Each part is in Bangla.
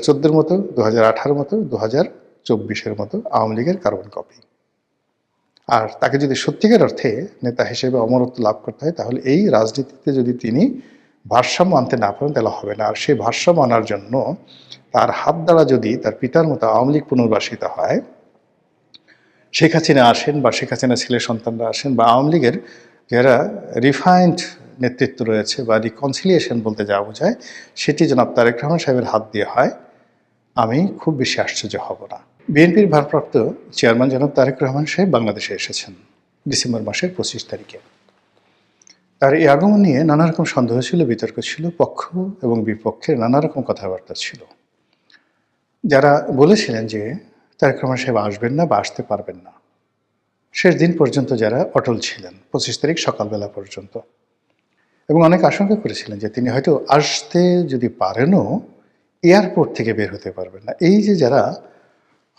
2014 মতো, 2018 মতো, 2024 মতো আওয়ামী লীগের কার্বন কপি। আর তাকে যদি সত্যিকার অর্থে নেতা হিসেবে অমরত্ব লাভ করতে হয়, তাহলে এই রাজনীতিতে যদি তিনি ভারসাম্য আনতে না পারেন তাহলে হবে না। আর সেই ভারসাম্য আনার জন্য তার হাত দ্বারা যদি তার পিতার মতো আওয়ামী লীগ পুনর্বাসিত হয়, শেখ হাসিনা আসেন বা শেখ হাসিনা ছেলে সন্তানরা আসেন বা আওয়ামী লীগের যারা রিফাইন্ড নেতৃত্ব রয়েছে বা রিকনসিলিয়েশন বলতে যা বোঝায়, সেটি জনাব তারেক রহমান সাহেবের হাত দিয়ে হয়, আমি খুব বেশি আশ্চর্য হব না। বিএনপির ভারপ্রাপ্ত চেয়ারম্যান জনাব তারেক রহমান সাহেব বাংলাদেশে এসেছেন ডিসেম্বর মাসের 25 তারিখে। তার এই আগমন নিয়ে নানা রকম সন্দেহ ছিল, বিতর্ক ছিল, পক্ষ এবং বিপক্ষের নানা রকম কথাবার্তা ছিল। যারা বলেছিলেন যে তারেক রহমান সাহেব আসবেন না বা আসতে পারবেন না, শেষ দিন পর্যন্ত যারা অটল ছিলেন 25 তারিখ সকালবেলা পর্যন্ত, এবং অনেক আশঙ্কা করেছিলেন যে তিনি হয়তো আসতে যদি পারেনও এয়ারপোর্ট থেকে বের হতে পারবেন না। এই যে যারা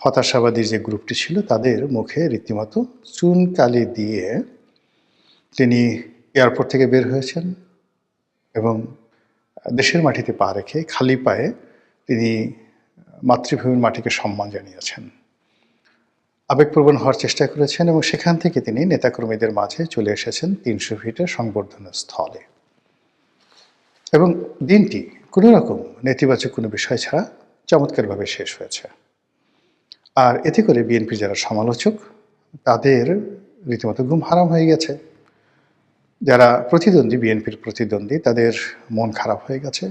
হতাশাবাদী যে গ্রুপটি ছিল, তাদের মুখে রীতিমতো চুনকালি দিয়ে তিনি এয়ারপোর্ট থেকে বের হয়েছেন এবং দেশের মাটিতে পা রেখে খালি পায়ে তিনি মাতৃভূমির মাটিকে সম্মান জানিয়েছেন, আবেগপ্রবণ হওয়ার চেষ্টা করেছেন এবং সেখান থেকে তিনি নেতাকর্মীদের মাঝে চলে এসেছেন 300 ফিটের সংবর্ধনা স্থলে। এবং দিনটি কোনো রকম নেতিবাচক কোনো বিষয় ছাড়া চমৎকারভাবে শেষ হয়েছে। আর এতে করে বিএনপি যারা সমালোচক, তাদের রীতিমতো ঘুম হারাম হয়ে গেছে। যারা প্রতিদ্বন্দ্বী, বিএনপির প্রতিদ্বন্দ্বী, তাদের মন খারাপ হয়ে গেছে।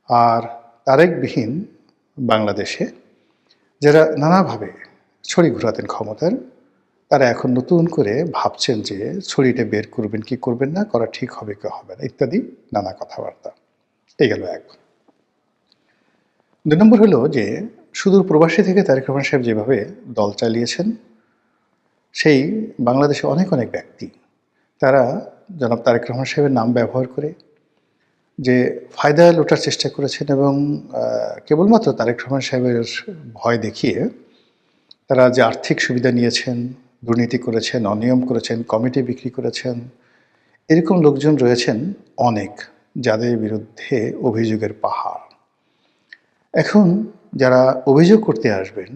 আর তারেকবিহীন বাংলাদেশে যারা নানাভাবে ছড়ি ঘোরাতেন ক্ষমতার, তারা এখন নতুন করে ভাবছেন যে ছড়িটা বের করবেন কি করবেন না, করা ঠিক হবে কি হবে না, ইত্যাদি নানা কথাবার্তা। এই গেল এক। 2 নম্বর হলো যে সুদূর প্রবাসী থেকে তারেক রহমান সাহেব যেভাবে দল চালিয়েছেন, সেই বাংলাদেশে অনেক অনেক ব্যক্তি তারা জনাব তারেক রহমান সাহেবের নাম ব্যবহার করে যে ফায়দা লোটার চেষ্টা করেছেন এবং কেবলমাত্র তারেক রহমান সাহেবের ভয় দেখিয়ে তারা যে আর্থিক সুবিধা নিয়েছেন, দুর্নীতি করেছেন, অনিয়ম করেছেন, কমিটি বিক্রি করেছেন, এরকম লোকজন রয়েছেন অনেক, যাদের বিরুদ্ধে অভিযোগের পাহাড়। এখন যারা অভিযোগ করতে আসবেন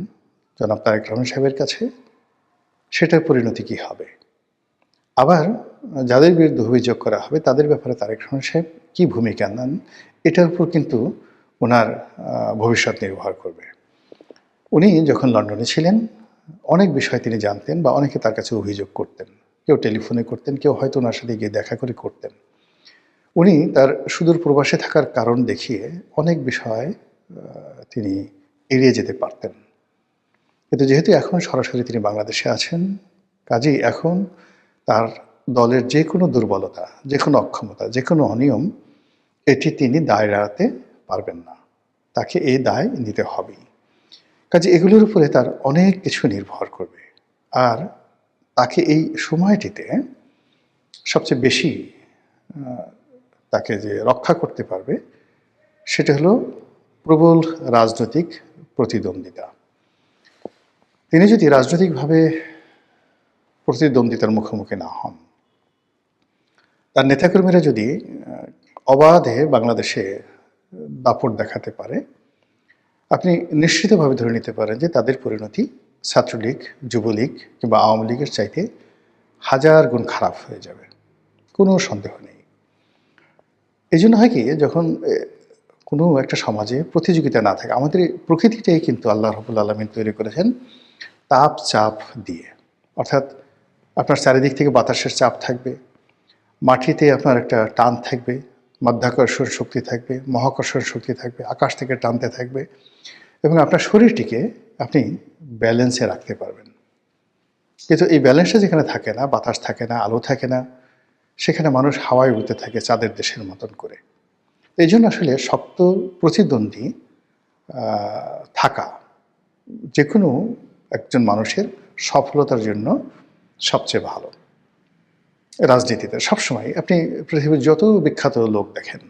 জনাব তারেক রহমান সাহেবের কাছে, সেটার পরিণতি কী হবে? আবার যাদের বিরুদ্ধে অভিযোগ করা হবে তাদের ব্যাপারে তারেক রহমান সাহেব কী ভূমিকা নেন, এটার উপর কিন্তু ওনার ভবিষ্যৎ নির্ভর করবে। উনি যখন লন্ডনে ছিলেন, অনেক বিষয় তিনি জানতেন বা অনেকে তার কাছে অভিযোগ করতেন, কেউ টেলিফোনে করতেন, কেউ হয়তো ওনার সাথে গিয়ে দেখা করে করতেন। উনি তার সুদূর প্রবাসে থাকার কারণ দেখিয়ে অনেক বিষয় তিনি এড়িয়ে যেতে পারতেন। কিন্তু যেহেতু এখন সরাসরি তিনি বাংলাদেশে আছেন, কাজেই এখন তার দলের যে কোনো দুর্বলতা, যে কোনো অক্ষমতা, যে কোনো অনিয়ম, এটি তিনি দায় এড়াতে পারবেন না। তাকে এই দায় নিতে হবেই। কাজে এগুলোর উপরে তার অনেক কিছু নির্ভর করবে। আর তাকে এই সময়টিতে সবচেয়ে বেশি তাকে যে রক্ষা করতে পারবে, সেটা হলো প্রবল রাজনৈতিক প্রতিদ্বন্দ্বিতা। তিনি যদি রাজনৈতিকভাবে প্রতিদ্বন্দ্বিতার মুখোমুখি না হন, তার নেতাকর্মীরা যদি অবাধে বাংলাদেশে দাপট দেখাতে পারে, আপনি নিশ্চিতভাবে ধরে নিতে পারেন যে তাদের পরিণতি ছাত্রলীগ, যুবলীগ কিংবা আওয়ামী লীগের চাইতে 1000 গুণ খারাপ হয়ে যাবে, কোনো সন্দেহ নেই। এই জন্য হয় কি, যখন কোনো একটা সমাজে প্রতিযোগিতা না থাকে, আমাদের প্রকৃতিটাই কিন্তু আল্লাহ রাব্বুল আলামিন তৈরি করেছেন তাপ চাপ দিয়ে। অর্থাৎ আপনার চারিদিক থেকে বাতাসের চাপ থাকবে, মাটিতে আপনার একটা টান থাকবে, মাধ্যাকর্ষণ শক্তি থাকবে, মহাকর্ষণ শক্তি থাকবে, আকাশ থেকে টানতে থাকবে এবং আপনার শরীরটিকে আপনি ব্যালেন্সে রাখতে পারবেন। কিন্তু এই ব্যালেন্সটা যেখানে থাকে না, বাতাস থাকে না, আলো থাকে না, সেখানে মানুষ হাওয়ায় উড়তে থাকে চাঁদের দেশের মতন করে। এই জন্য আসলে শক্ত প্রতিদ্বন্দ্বী থাকা যে কোনো একজন মানুষের সফলতার জন্য সবচেয়ে ভালো। রাজনীতিতে সবসময় আপনি পৃথিবীর যত বিখ্যাত লোক দেখেন,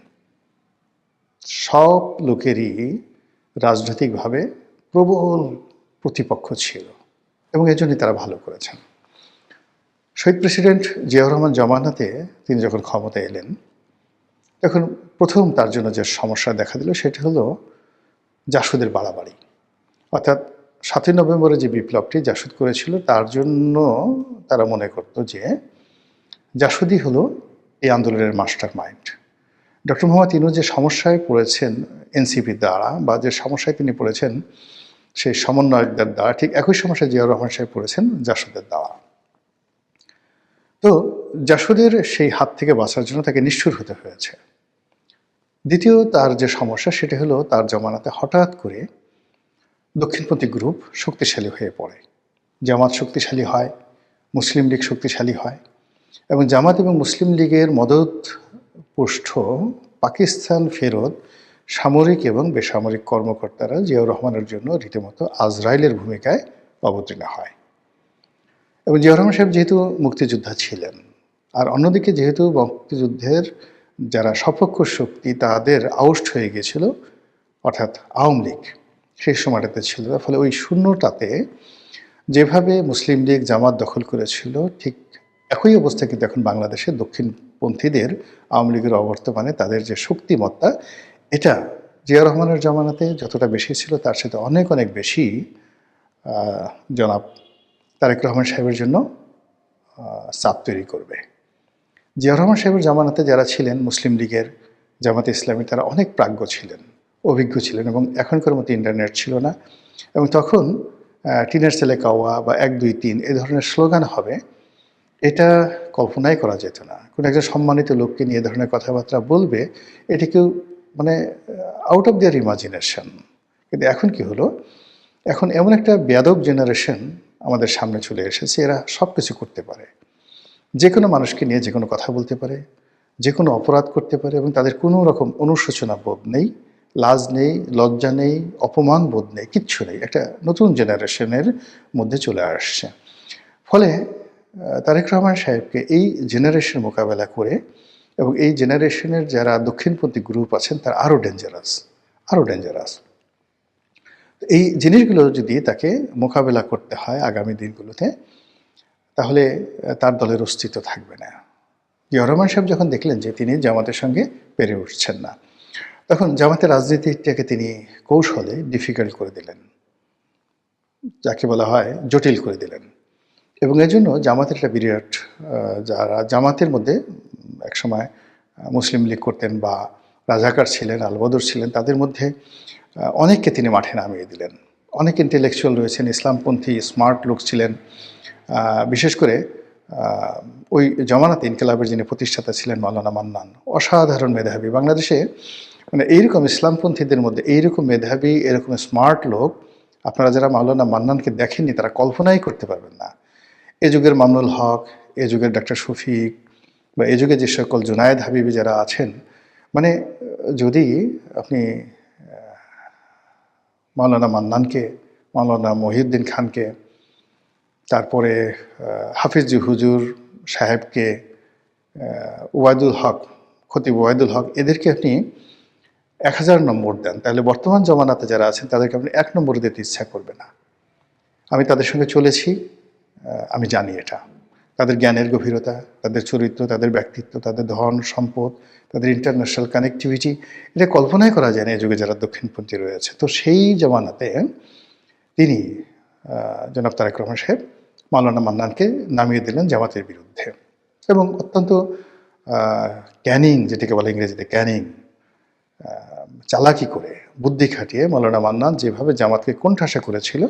সব লোকেরই রাজনৈতিকভাবে প্রবল প্রতিপক্ষ ছিল এবং এর জন্যই তারা ভালো করেছেন। শহীদ প্রেসিডেন্ট জিয়াউর রহমান জমানাতে তিনি যখন ক্ষমতায় এলেন, তখন প্রথম তার জন্য যে সমস্যা দেখা দিল সেটা হলো জাসুদের বাড়াবাড়ি। অর্থাৎ ৭ই নভেম্বরে যে বিপ্লবটি জাসুদ করেছিল তার জন্য তারা মনে করত যে জাসুদই হলো এই আন্দোলনের master mind. Doctor Mohammad Yunus যে সমস্যায় পড়েছেন এনসিপির দ্বারা, বা যে সমস্যায় তিনি পড়েছেন সেই সমন্বয়কদের দ্বারা, ঠিক একই সমস্যায় জিয়াউর রহমান সাহেব পড়েছেন জাসুদের দ্বারা। তো জাসুদের সেই হাত থেকে বাঁচার জন্য তাকে নিষ্ঠুর হতে হয়েছে। দ্বিতীয় তার যে সমস্যা সেটা হলো তার জমানাতে হঠাৎ করে দক্ষিণপন্থী গ্রুপ শক্তিশালী হয়ে পড়ে। জামাত শক্তিশালী হয়, মুসলিম লীগ শক্তিশালী হয়, এবং জামাত এবং মুসলিম লীগের মদতপুষ্ট পাকিস্তান ফেরত সামরিক এবং বেসামরিক কর্মকর্তারা জিয়াউর রহমানের জন্য রীতিমতো আজরাইলের ভূমিকায় অবতীর্ণ হয়। এবং জিয়াউর রহমান সাহেব যেহেতু মুক্তিযোদ্ধা ছিলেন, আর অন্যদিকে যেহেতু মুক্তিযুদ্ধের যারা সপক্ষ শক্তি তাদের আউস্ট হয়ে গিয়েছিল, অর্থাৎ আওয়ামী লীগ সেই সময়টাতে ছিল, ফলে ওই শূন্যটাতে যেভাবে মুসলিম লীগ জামাত দখল করেছিল ঠিক একই অবস্থা কিন্তু এখন বাংলাদেশে দক্ষিণপন্থীদের আওয়ামী লীগের অবর্তমানে তাদের যে শক্তিমত্তা, এটা জিয়াউর রহমানের জামানাতে যতটা বেশি ছিল তার সাথে অনেক অনেক বেশি জনাব তারেক রহমান সাহেবের জন্য চাপ তৈরি করবে। জিয়াউর রহমান সাহেবের জামানাতে যারা ছিলেন মুসলিম লীগের, জামাতে ইসলামী, তারা অনেক প্রাজ্ঞ ছিলেন, অভিজ্ঞ ছিলেন, এবং এখনকার মতো ইন্টারনেট ছিল না। এবং তখন টিনের ছেলে কাওয়া বা ১ ২ ৩ এই ধরনের স্লোগান হবে, এটা কল্পনাই করা যেত না। কোনো একজন সম্মানিত লোককে নিয়ে এ ধরনের কথাবার্তা বলবে, এটি কেউ মানে আউট অফ দেয়ার ইমাজিনেশন। কিন্তু এখন কি হলো, এখন এমন একটা বেয়াদব জেনারেশন আমাদের সামনে চলে এসেছে, এরা সব কিছু করতে পারে, যে কোনো মানুষকে নিয়ে যে কোনো কথা বলতে পারে, যে কোনো অপরাধ করতে পারে, এবং তাদের কোনো রকম অনুশোচনা বোধ নেই, লাজ নেই, লজ্জা নেই, অপমান বোধ নেই, কিচ্ছু নেই। একটা নতুন জেনারেশনের মধ্যে চলে আসছে। ফলে তারেক রহমান সাহেবকে এই জেনারেশন মোকাবেলা করে, এবং এই জেনারেশনের যারা দক্ষিণপন্থী গ্রুপ আছেন তারা আরও ডেঞ্জারাস। এই জিনিসগুলো যদি তাকে মোকাবেলা করতে হয় আগামী দিনগুলোতে, তাহলে তার দলের অস্তিত্ব থাকবে না। জিয়াউর রহমান সাহেব যখন দেখলেন যে তিনি জামাতের সঙ্গে পেরে উঠছেন না, তখন জামাতের রাজনীতিটাকে তিনি কৌশলে ডিফিকাল্ট করে দিলেন, যাকে বলা হয় জটিল করে দিলেন। এবং এই জন্য জামাতের একটা বিরাট, যারা জামাতের মধ্যে একসময় মুসলিম লীগ করতেন বা রাজাকার ছিলেন, আলবদর ছিলেন, তাদের মধ্যে অনেককে তিনি মাঠে নামিয়ে দিলেন। অনেক ইন্টেলেকচুয়াল রয়েছেন, ইসলামপন্থী স্মার্ট লোক ছিলেন। বিশেষ করে ওই জমানাতে ইনকিলাবের যিনি প্রতিষ্ঠাতা ছিলেন মাওলানা মান্নান, অসাধারণ মেধাবী। বাংলাদেশে মানে এইরকম ইসলামপন্থীদের মধ্যে এইরকম মেধাবী, এরকম স্মার্ট লোক আপনারা যারা মাওলানা মান্নানকে দেখেননি তারা কল্পনাই করতে পারবেন না। এ যুগের মামুনুল হক, এ যুগের ডাক্তার শফিক, বা এ যুগে যে সকল জুনায়েদ হাবিবি যারা আছেন, মানে যদি আপনি মাওলানা মান্নানকে, মাওলানা মহিউদ্দিন খানকে, তারপরে হাফিজ হুজুর সাহেবকে, ওয়াইদুল হক, খতিব ওয়াইদুল হক, এদেরকে আপনি ১,০০০ নম্বর দেন, তাহলে বর্তমান জমানাতে যারা আছেন তাদেরকে আপনি ১ নম্বর দিতে ইচ্ছা করবে না। আমি তাদের সঙ্গে চলেছি, আমি জানি এটা। তাদের জ্ঞানের গভীরতা, তাদের চরিত্র, তাদের ব্যক্তিত্ব, তাদের ধন সম্পদ, তাদের ইন্টারন্যাশনাল কানেক্টিভিটি, এটা কল্পনাই করা যায় না এই যুগে যারা দক্ষিণপন্থী রয়েছে। তো সেই জমানাতে তিনি জনাব তারেক রহমান সাহেব মাওলানা মান্নানকে নামিয়ে দিলেন জামাতের বিরুদ্ধে, এবং অত্যন্ত ক্যানিং, যেটাকে বলে ইংরেজিতে ক্যানিং, চালাকি করে, বুদ্ধি খাটিয়ে মাওলানা মান্নান যেভাবে জামাতকে কোণঠাসা করেছিল,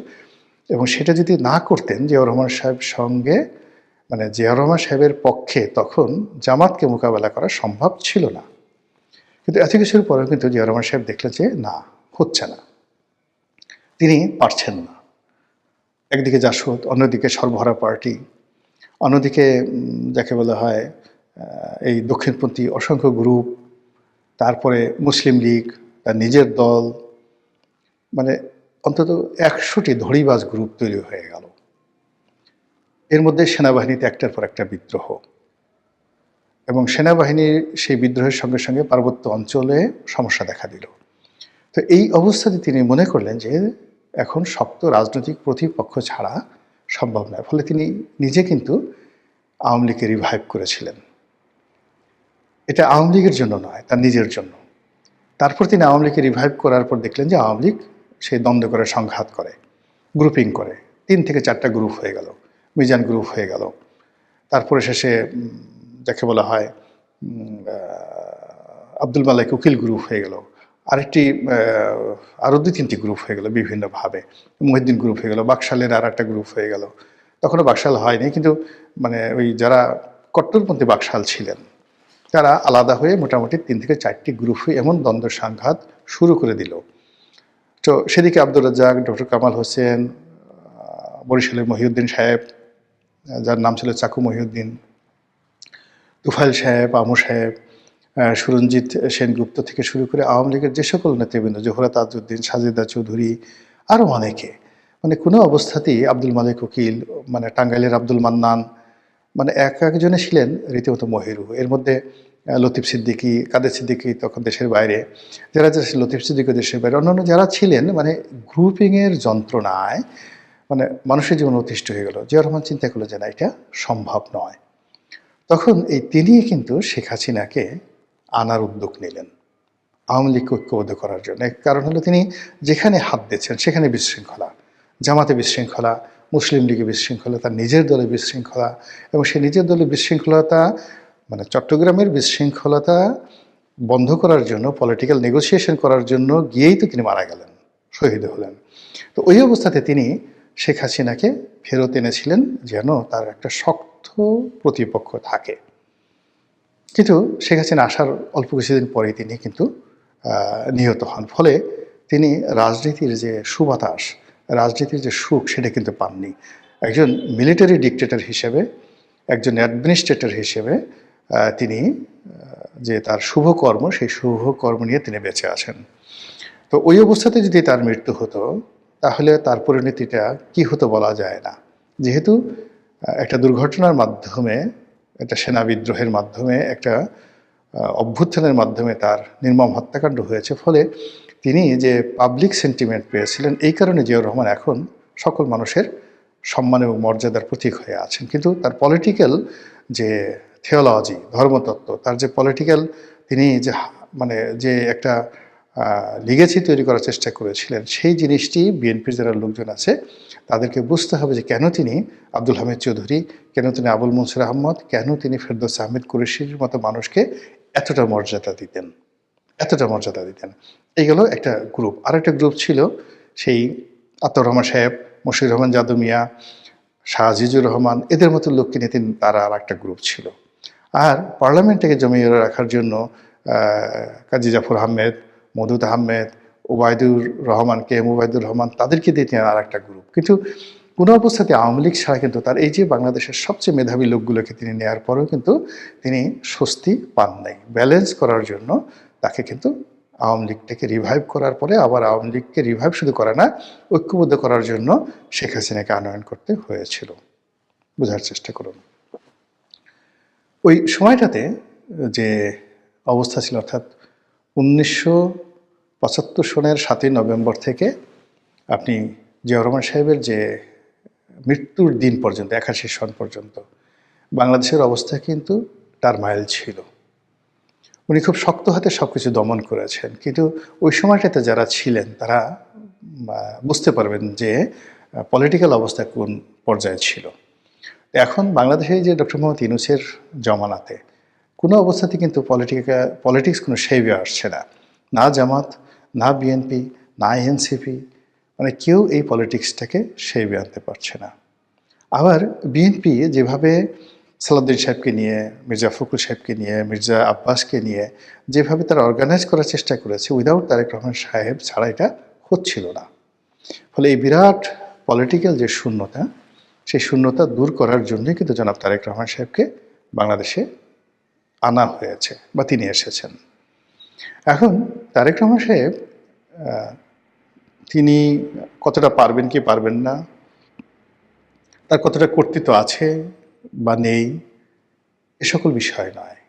এবং সেটা যদি না করতেন জিয়াউর রহমান সাহেব সঙ্গে, মানে জিয়াউর রহমান সাহেবের পক্ষে তখন জামাতকে মোকাবেলা করা সম্ভব ছিল না। কিন্তু এত কিছুর পরেও কিন্তু জিয়াউর রহমান সাহেব দেখলেন যে না, হচ্ছে না, তিনি পারছেন না। একদিকে জাসদ, অন্যদিকে সর্বহারা পার্টি, অন্যদিকে যাকে বলা হয় এই দক্ষিণপন্থী অসংখ্য গ্রুপ, তারপরে মুসলিম লীগ, তার নিজের দল, মানে অন্তত ১০০টি ধড়িবাজ গ্রুপ তৈরি হয়ে গেল। এর মধ্যে সেনাবাহিনীতে একটার পর একটা বিদ্রোহ, এবং সেনাবাহিনীর সেই বিদ্রোহের সঙ্গে সঙ্গে পার্বত্য অঞ্চলে সমস্যা দেখা দিল। তো এই অবস্থাতে তিনি মনে করলেন যে এখন শক্ত রাজনৈতিক প্রতিপক্ষ ছাড়া সম্ভব নয়। ফলে তিনি নিজে কিন্তু আওয়ামী লীগকে রিভাইভ করেছিলেন। এটা আওয়ামী লীগের জন্য নয়, তার নিজের জন্য। তারপর তিনি আওয়ামী লীগকে রিভাইভ করার পর দেখলেন যে আওয়ামী লীগ সেই দ্বন্দ্ব করে, সংঘাত করে, গ্রুপিং করে, 3 থেকে 4টা গ্রুপ হয়ে গেল, মিজান গ্রুপ হয়ে গেল। তারপরে শেষে যাকে বলা হয় আব্দুল মালেক উকিল গ্রুপ হয়ে গেল, আরেকটি আরও 2-3টি গ্রুপ হয়ে গেল বিভিন্নভাবে, মহিউদ্দিন গ্রুপ হয়ে গেল, বাকশালের আর একটা গ্রুপ হয়ে গেল। তখনও বাকশাল হয়নি, কিন্তু মানে ওই যারা কট্টরপন্থী বাকশাল ছিলেন তারা আলাদা হয়ে মোটামুটি 3 থেকে 4টি গ্রুপ হয়ে এমন দ্বন্দ্ব সংঘাত শুরু করে দিল। তো সেদিকে আব্দুর রাজ্জাক, ডক্টর কামাল হোসেন, বরিশালের মহিউদ্দিন সাহেব যার নাম ছিল চাকু মহিউদ্দিন, তুফাইল সাহেব, আমু সাহেব, সুরঞ্জিত সেনগুপ্ত থেকে শুরু করে আওয়ামী লীগের যে সকল নেতৃবৃন্দ, জোহরা তাজউদ্দিন, সাজেদা চৌধুরী, আরও অনেকে, মানে কোনো অবস্থাতেই আব্দুল মালেক উকিল, মানে টাঙ্গাইলের আব্দুল মান্নান, মানে একজনে ছিলেন রীতিমতো মহিরু। এর মধ্যে লতিফ সিদ্দিকী, কাদের সিদ্দিকী তখন দেশের বাইরে, যারা লতিফ সিদ্দিকী দেশের বাইরে, অন্যান্য যারা ছিলেন, মানে গ্রুপিংয়ের যন্ত্রণায় মানে মানুষের জীবন অতিষ্ঠ হয়ে গেল। জিয়াউর রহমান চিন্তা করলো যে না, এটা সম্ভব নয়। তখন এই তিনি কিন্তু শেখ হাসিনাকে আনার উদ্যোগ নিলেন আওয়ামী লীগকে ঐক্যবদ্ধ করার জন্য। কারণ হলো তিনি যেখানে হাত দিচ্ছেন সেখানে বিশৃঙ্খলা, জামাতে বিশৃঙ্খলা, মুসলিম লীগে বিশৃঙ্খলা, তার নিজের দলে বিশৃঙ্খলা, এবং সে নিজের দলে বিশৃঙ্খলতা মানে চট্টগ্রামের বিশৃঙ্খলতা বন্ধ করার জন্য, পলিটিক্যাল নেগোসিয়েশন করার জন্য গিয়েই তো তিনি মারা গেলেন, শহীদ হলেন। তো ওই অবস্থাতে তিনি শেখ হাসিনাকে ফেরত এনেছিলেন যেন তার একটা শক্ত প্রতিপক্ষ থাকে। কিন্তু শেখ হাসিনা আসার অল্প কিছুদিন পরেই তিনি কিন্তু নিহত হন। ফলে তিনি রাজনীতির যে সুবাতাস, রাজনীতির যে সুখ, সেটা কিন্তু পাননি। একজন মিলিটারি ডিক্টেটর হিসেবে, একজন অ্যাডমিনিস্ট্রেটর হিসেবে তিনি যে তার শুভকর্ম, সেই শুভকর্ম নিয়ে তিনি বেঁচে আছেন। তো ওই অবস্থাতে যদি তার মৃত্যু হতো তাহলে তার পরিণতিটা কি হতো বলা যায় না। যেহেতু একটা দুর্ঘটনার মাধ্যমে, একটা সেনা বিদ্রোহের মাধ্যমে, একটা অভ্যুত্থানের মাধ্যমে তার নির্মম হত্যাকাণ্ড হয়েছে, ফলে তিনি যে পাবলিক সেন্টিমেন্ট পেয়েছিলেন, এই কারণে জিয়াউর রহমান এখন সকল মানুষের সম্মান এবং মর্যাদার প্রতীক হয়ে আছেন। কিন্তু তার পলিটিক্যাল যে থিওলজি, ধর্মতত্ত্ব, তার যে পলিটিক্যাল তিনি যে মানে যে একটা লিগেসি তৈরি করার চেষ্টা করেছিলেন, সেই জিনিসটি বিএনপির যারা লোকজন আছে তাদেরকে বুঝতে হবে যে কেন তিনি আব্দুল হামিদ চৌধুরী, কেন তিনি আবুল মনসুর আহমদ, কেন তিনি ফেরদৌস আহমেদ কুরেশির মতো মানুষকে এতটা মর্যাদা দিতেন, এতটা মর্যাদা দিতেন। এইগুলো একটা গ্রুপ। আরেকটা গ্রুপ ছিল সেই আতাউর রহমান সাহেব, মশিউর রহমান যাদু মিয়া, শাহ আজিজুর রহমান, এদের মতো লোককে নিয়ে তারা আর একটা গ্রুপ ছিল। আর পার্লামেন্টটাকে জমিয়ে রাখার জন্য কাজী জাফর আহমেদ, মওদুদ আহমেদ, ওবায়দুর রহমান, কে এম ওবায়দুর রহমান, তাদেরকে দিয়ে তিনি আর একটা গ্রুপ। কিন্তু কোনো অবস্থাতে আওয়ামী লীগ ছাড়া কিন্তু তার এই যে বাংলাদেশের সবচেয়ে মেধাবী লোকগুলোকে তিনি নেওয়ার পরেও কিন্তু তিনি স্বস্তি পান নাই। ব্যালেন্স করার জন্য তাকে কিন্তু আওয়ামী লীগটাকে রিভাইভ করার পরে আবার আওয়ামী লীগকে রিভাইভ শুধু করে না, ঐক্যবদ্ধ করার জন্য শেখ হাসিনাকে আনয়ন করতে হয়েছিল। বোঝার চেষ্টা করুন। ওই সময়টাতে যে অবস্থা ছিল, অর্থাৎ 1975 সনের 7ই নভেম্বর থেকে আপনি জিয়াউর রহমান সাহেবের যে মৃত্যুর দিন পর্যন্ত, 81 সন পর্যন্ত বাংলাদেশের অবস্থা কিন্তু টারমাইল ছিল। উনি খুব শক্ত হাতে সব কিছু দমন করেছেন। কিন্তু ওই সময়টাতে যারা ছিলেন তারা বুঝতে পারবেন যে পলিটিক্যাল অবস্থা কোন পর্যায়ে ছিল। এখন বাংলাদেশে যে ডক্টর মোহাম্মদ ইউনূসের জমানাতে কোনো অবস্থাতে কিন্তু পলিটিক্স কোনো শেভে আসছে না। না জামাত, না বিএনপি, না এনসিপি, মানে কেউ এই পলিটিক্সটাকে শেভে আনতে পারছে না। আবার বিএনপি যেভাবে সালাউদ্দিন সাহেবকে নিয়ে, মির্জা ফখরুল সাহেবকে নিয়ে, মির্জা আব্বাসকে নিয়ে যেভাবে তারা অর্গানাইজ করার চেষ্টা করেছে, উইদাউট তারেক রহমান সাহেব ছাড়া এটা হচ্ছিল না। ফলে এই বিরাট পলিটিক্যাল যে শূন্যতা, সেই শূন্যতা দূর করার জন্যই কিন্তু জনাব তারেক রহমান সাহেবকে বাংলাদেশে আনা হয়েছে বা তিনি এসেছেন। এখন তারেক রহমান সাহেব তিনি কতটা পারবেন কি পারবেন না, তার কতটা কর্তৃত্ব আছে বা নেই, এ সকল বিষয় নয়।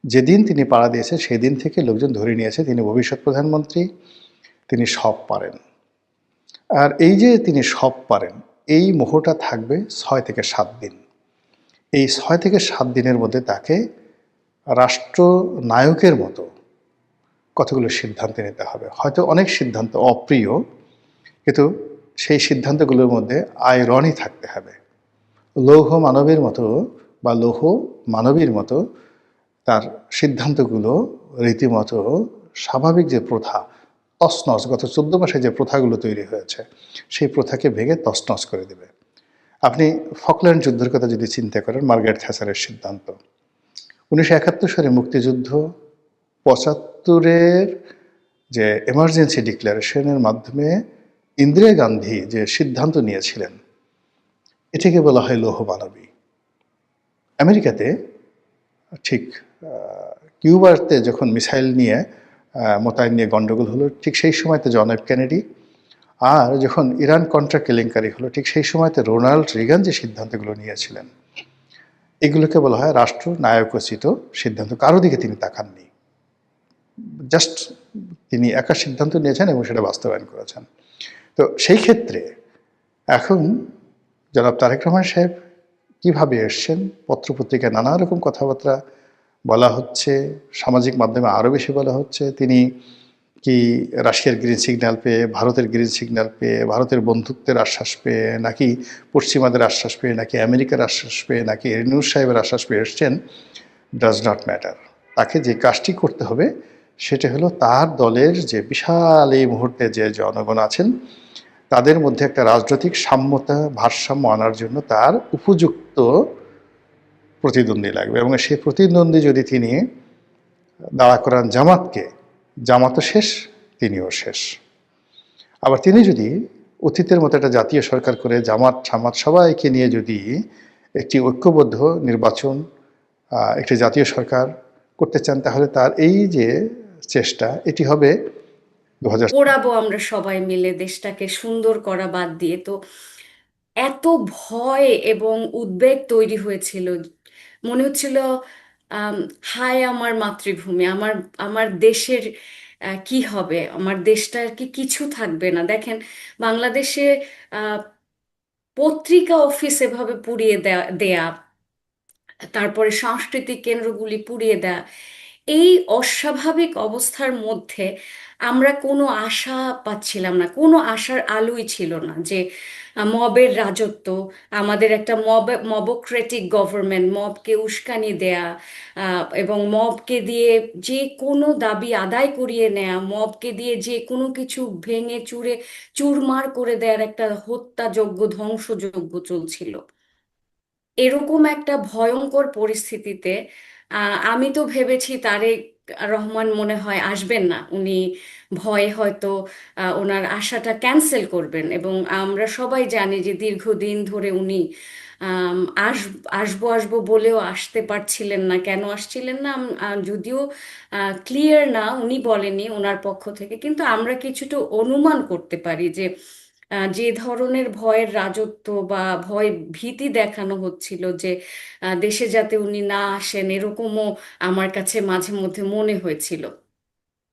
যেদিন তিনি পাড়া দিয়েছে সেদিন থেকে লোকজন ধরে নিয়েছে তিনি ভবিষ্যৎ প্রধানমন্ত্রী, তিনি সব পারেন। আর এই যে তিনি সব পারেন, এই মোহটা থাকবে 6 থেকে 7 দিন। এই 6 থেকে 7 দিনের মধ্যে তাকে রাষ্ট্রনায়কের মতো কতগুলো সিদ্ধান্ত নিতে হবে। হয়তো অনেক সিদ্ধান্ত অপ্রিয়, কিন্তু সেই সিদ্ধান্তগুলোর মধ্যে আইরনি থাকতে হবে। লৌহ মানবের মতো বা লৌহ মানবীর মতো তার সিদ্ধান্তগুলো রীতিমতো স্বাভাবিক যে প্রথা, তছনছ গত 14 মাসে যে প্রথাগুলো তৈরি হয়েছে সেই প্রথাকে ভেঙে তছনছ করে দেবে। আপনি ফকল্যান্ড যুদ্ধের কথা যদি চিন্তা করেন, মার্গারেট থ্যাচারের সিদ্ধান্ত, 1971 সালে মুক্তিযুদ্ধ, 75-এর যে এমার্জেন্সি ডিক্লারেশনের মাধ্যমে ইন্দিরা গান্ধী যে সিদ্ধান্ত নিয়েছিলেন, এটাকে বলা হয় লৌহ মানবী। আমেরিকাতে ঠিক কিউবাতে যখন মিসাইল নিয়ে মোতায়েন নিয়ে গণ্ডগোল হলো, ঠিক সেই সময়তে জন এফ কেনেডি, আর যখন ইরান কন্ট্রা কেলেঙ্কারি হলো, ঠিক সেই সময়তে রোনাল্ড রিগান যে সিদ্ধান্তগুলো নিয়েছিলেন, এগুলোকে বলা হয় রাষ্ট্র নায়কোচিত সিদ্ধান্ত। কারো দিকে তিনি তাকাননি, জাস্ট তিনি একা সিদ্ধান্ত নিয়েছেন এবং সেটা বাস্তবায়ন করেছেন। তো সেই ক্ষেত্রে এখন জনাব তারেক রহমান সাহেব কীভাবে এসছেন, পত্রপত্রিকায় নানা রকম কথাবার্তা বলা হচ্ছে, সামাজিক মাধ্যমে আরও বেশি বলা হচ্ছে। তিনি কি রাশিয়ার গ্রিন সিগন্যাল পেয়ে, ভারতের গ্রিন সিগন্যাল পেয়ে, ভারতের বন্ধুত্বের আশ্বাস পেয়ে, নাকি পশ্চিমাদের আশ্বাস পেয়ে, নাকি আমেরিকার আশ্বাস পেয়ে, নাকি এরনুর সাহেবের আশ্বাস পেয়ে এসছেন, ডাজ নট ম্যাটার। তাকে যে কাজটি করতে হবে সেটা হলো তার দলের যে বিশাল এই মুহূর্তে যে জনগণ আছেন তাদের মধ্যে একটা রাজনৈতিক সাম্যতা, ভারসাম্য আনার জন্য তার উপযুক্ত প্রতিদ্বন্দ্বী লাগবে, এবং সেই প্রতিদ্বন্দ্বী যদি তিনি দাঁড়া করান জামাতকে, জামাতও শেষ, তিনিও শেষ। আবার তিনি যদি অতীতের মতো একটা জাতীয় সরকার করে জামাত সামাত সবাইকে নিয়ে যদি একটি ঐক্যবদ্ধ নির্বাচন, একটি জাতীয় সরকার করতে চান, তাহলে তার এই যে চেষ্টা, এটি হবে 2000 পোড়াবো আমরা সবাই মিলে দেশটাকে সুন্দর করা বাদ দিয়ে। তো এত ভয় এবং উদ্বেগ তৈরি হয়েছিল, মনে হচ্ছিল আম, হায় আমার মাতৃভূমি, আমার আমার দেশের কি হবে, আমার দেশটার কি কিছু থাকবে না। দেখেন, বাংলাদেশে আহ, পত্রিকা অফিস এভাবে পুড়িয়ে দেয়া দেয়া, তারপরে সাংস্কৃতিক কেন্দ্রগুলি পুড়িয়ে দেয়া, এই অস্বাভাবিক অবস্থার মধ্যে আমরা কোনো আশা পাচ্ছিলাম না, কোনো আশার আলোই ছিল না যে মবের রাজত্ব, আমাদের একটা মবক্রেটিক গভর্নমেন্ট, মবকে উস্কানি দেয়া এবং মবকে দিয়ে যে কোনো দাবি আদায় করিয়ে নেয়া, মবকে দিয়ে যে কোনো কিছু ভেঙে চুরে চুরমার করে দেওয়ার একটা হত্যাযজ্ঞ, ধ্বংসযজ্ঞ চলছিল। এরকম একটা ভয়ঙ্কর পরিস্থিতিতে আমি তো ভেবেছি তারেক রহমান মনে হয় আসবেন না, উনি ভয়ে হয়তো ওনার আশাটা ক্যান্সেল করবেন। এবং আমরা সবাই জানি যে দীর্ঘদিন ধরে উনি আম, আস আসবো আসবো বলেও আসতে পারছিলেন না। কেন আসছিলেন না যদিও ক্লিয়ার না, উনি বলেনি ওনার পক্ষ থেকে, কিন্তু আমরা কিছুটা অনুমান করতে পারি যে যে ধরনের ভয়ের রাজত্ব বা ভয় ভীতি দেখানো হচ্ছিল যে দেশে যাতে উনি না আসেন, এরকমও আমার কাছে মাঝে মধ্যে মনে হয়েছিল।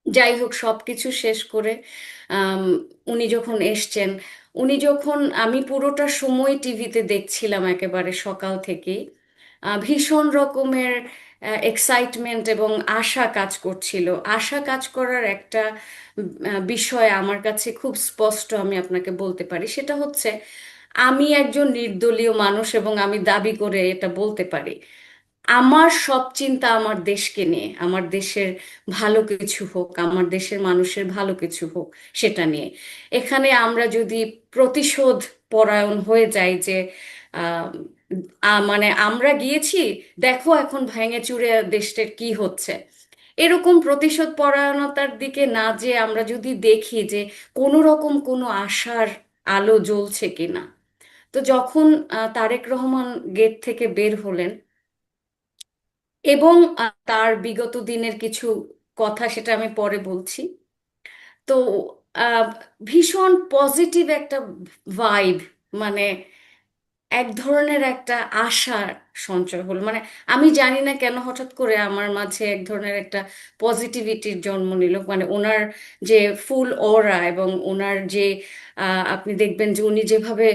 যাই হোক, সবকিছু শেষ করে আম, উনি যখন এসছেন, উনি যখন, আমি পুরোটা সময় টিভিতে দেখছিলাম একেবারে সকাল থেকে, ভীষণ রকমের এক্সাইটমেন্ট এবং আশা কাজ করছিল। আশা কাজ করার একটা বিষয় আমার কাছে খুব স্পষ্ট, আমি আপনাকে বলতে পারি। সেটা হচ্ছে, আমি একজন নির্দলীয় মানুষ এবং আমি দাবি করে এটা বলতে পারি, আমার সব চিন্তা আমার দেশকে নিয়ে, আমার দেশের ভালো কিছু হোক, আমার দেশের মানুষের ভালো কিছু হোক সেটা নিয়ে। এখানে আমরা যদি প্রতিশোধ পরায়ণ হয়ে যাই যে আহ, মানে আমরা গিয়েছি, দেখো এখন ভেঙে চুরে দেশটার কি হচ্ছে, এরকম প্রতিশোধ পরায়ণতার দিকে না, যে আমরা যদি দেখি যে কোনো রকম কোনো আশার আলো জ্বলছে কিনা। তো যখন তারেক রহমান গেট থেকে বের হলেন এবং তার বিগত দিনের কিছু কথা, সেটা আমি পরে বলছি। তো আহ, ভীষণ পজিটিভ একটা ভাইব, মানে এক ধরনের একটা আশার সঞ্চয় হলো। মানে আমি জানি না কেন হঠাৎ করে আমার মাঝে এক ধরনের একটা পজিটিভিটির জন্ম নিল। মানে ওনার যে ফুল ওরা এবং ওনার যে আপনি দেখবেন যে উনি যেভাবে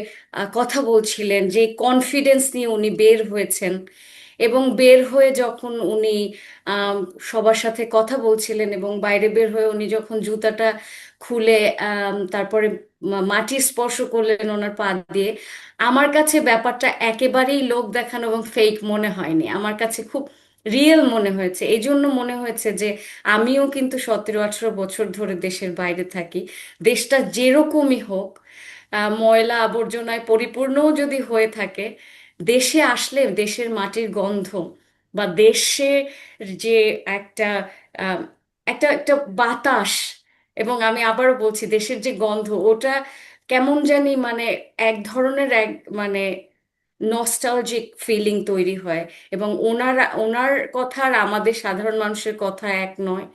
কথা বলছিলেন, যে কনফিডেন্স নিয়ে উনি বের হয়েছেন, এবং বের হয়ে যখন উনি আম, সবার সাথে কথা বলছিলেন এবং বাইরে বের হয়ে উনি যখন জুতাটা খুলে তারপরে মাটি স্পর্শ করলেন ওনার পা দিয়ে, আমার কাছে ব্যাপারটা একেবারেই লোক দেখানো এবং ফেক মনে হয়নি। আমার কাছে খুব রিয়েল মনে হয়েছে। এই জন্য মনে হয়েছে যে আমিও কিন্তু 17-18 বছর ধরে দেশের বাইরে থাকি। দেশটা যেরকমই হোক, ময়লা আবর্জনায় পরিপূর্ণও যদি হয়ে থাকে, দেশে আসলে দেশের মাটির গন্ধ বা দেশে যে একটা আহ, একটা একটা বাতাস, এবং আমি আবারও বলছি দেশের যে গন্ধ, ওটা কেমন জানি মানে এক ধরনের এক মানে নস্টালজিক ফিলিং তৈরি হয়। এবং ওনার কথা আর আমাদের সাধারণ মানুষের কথা এক নয়।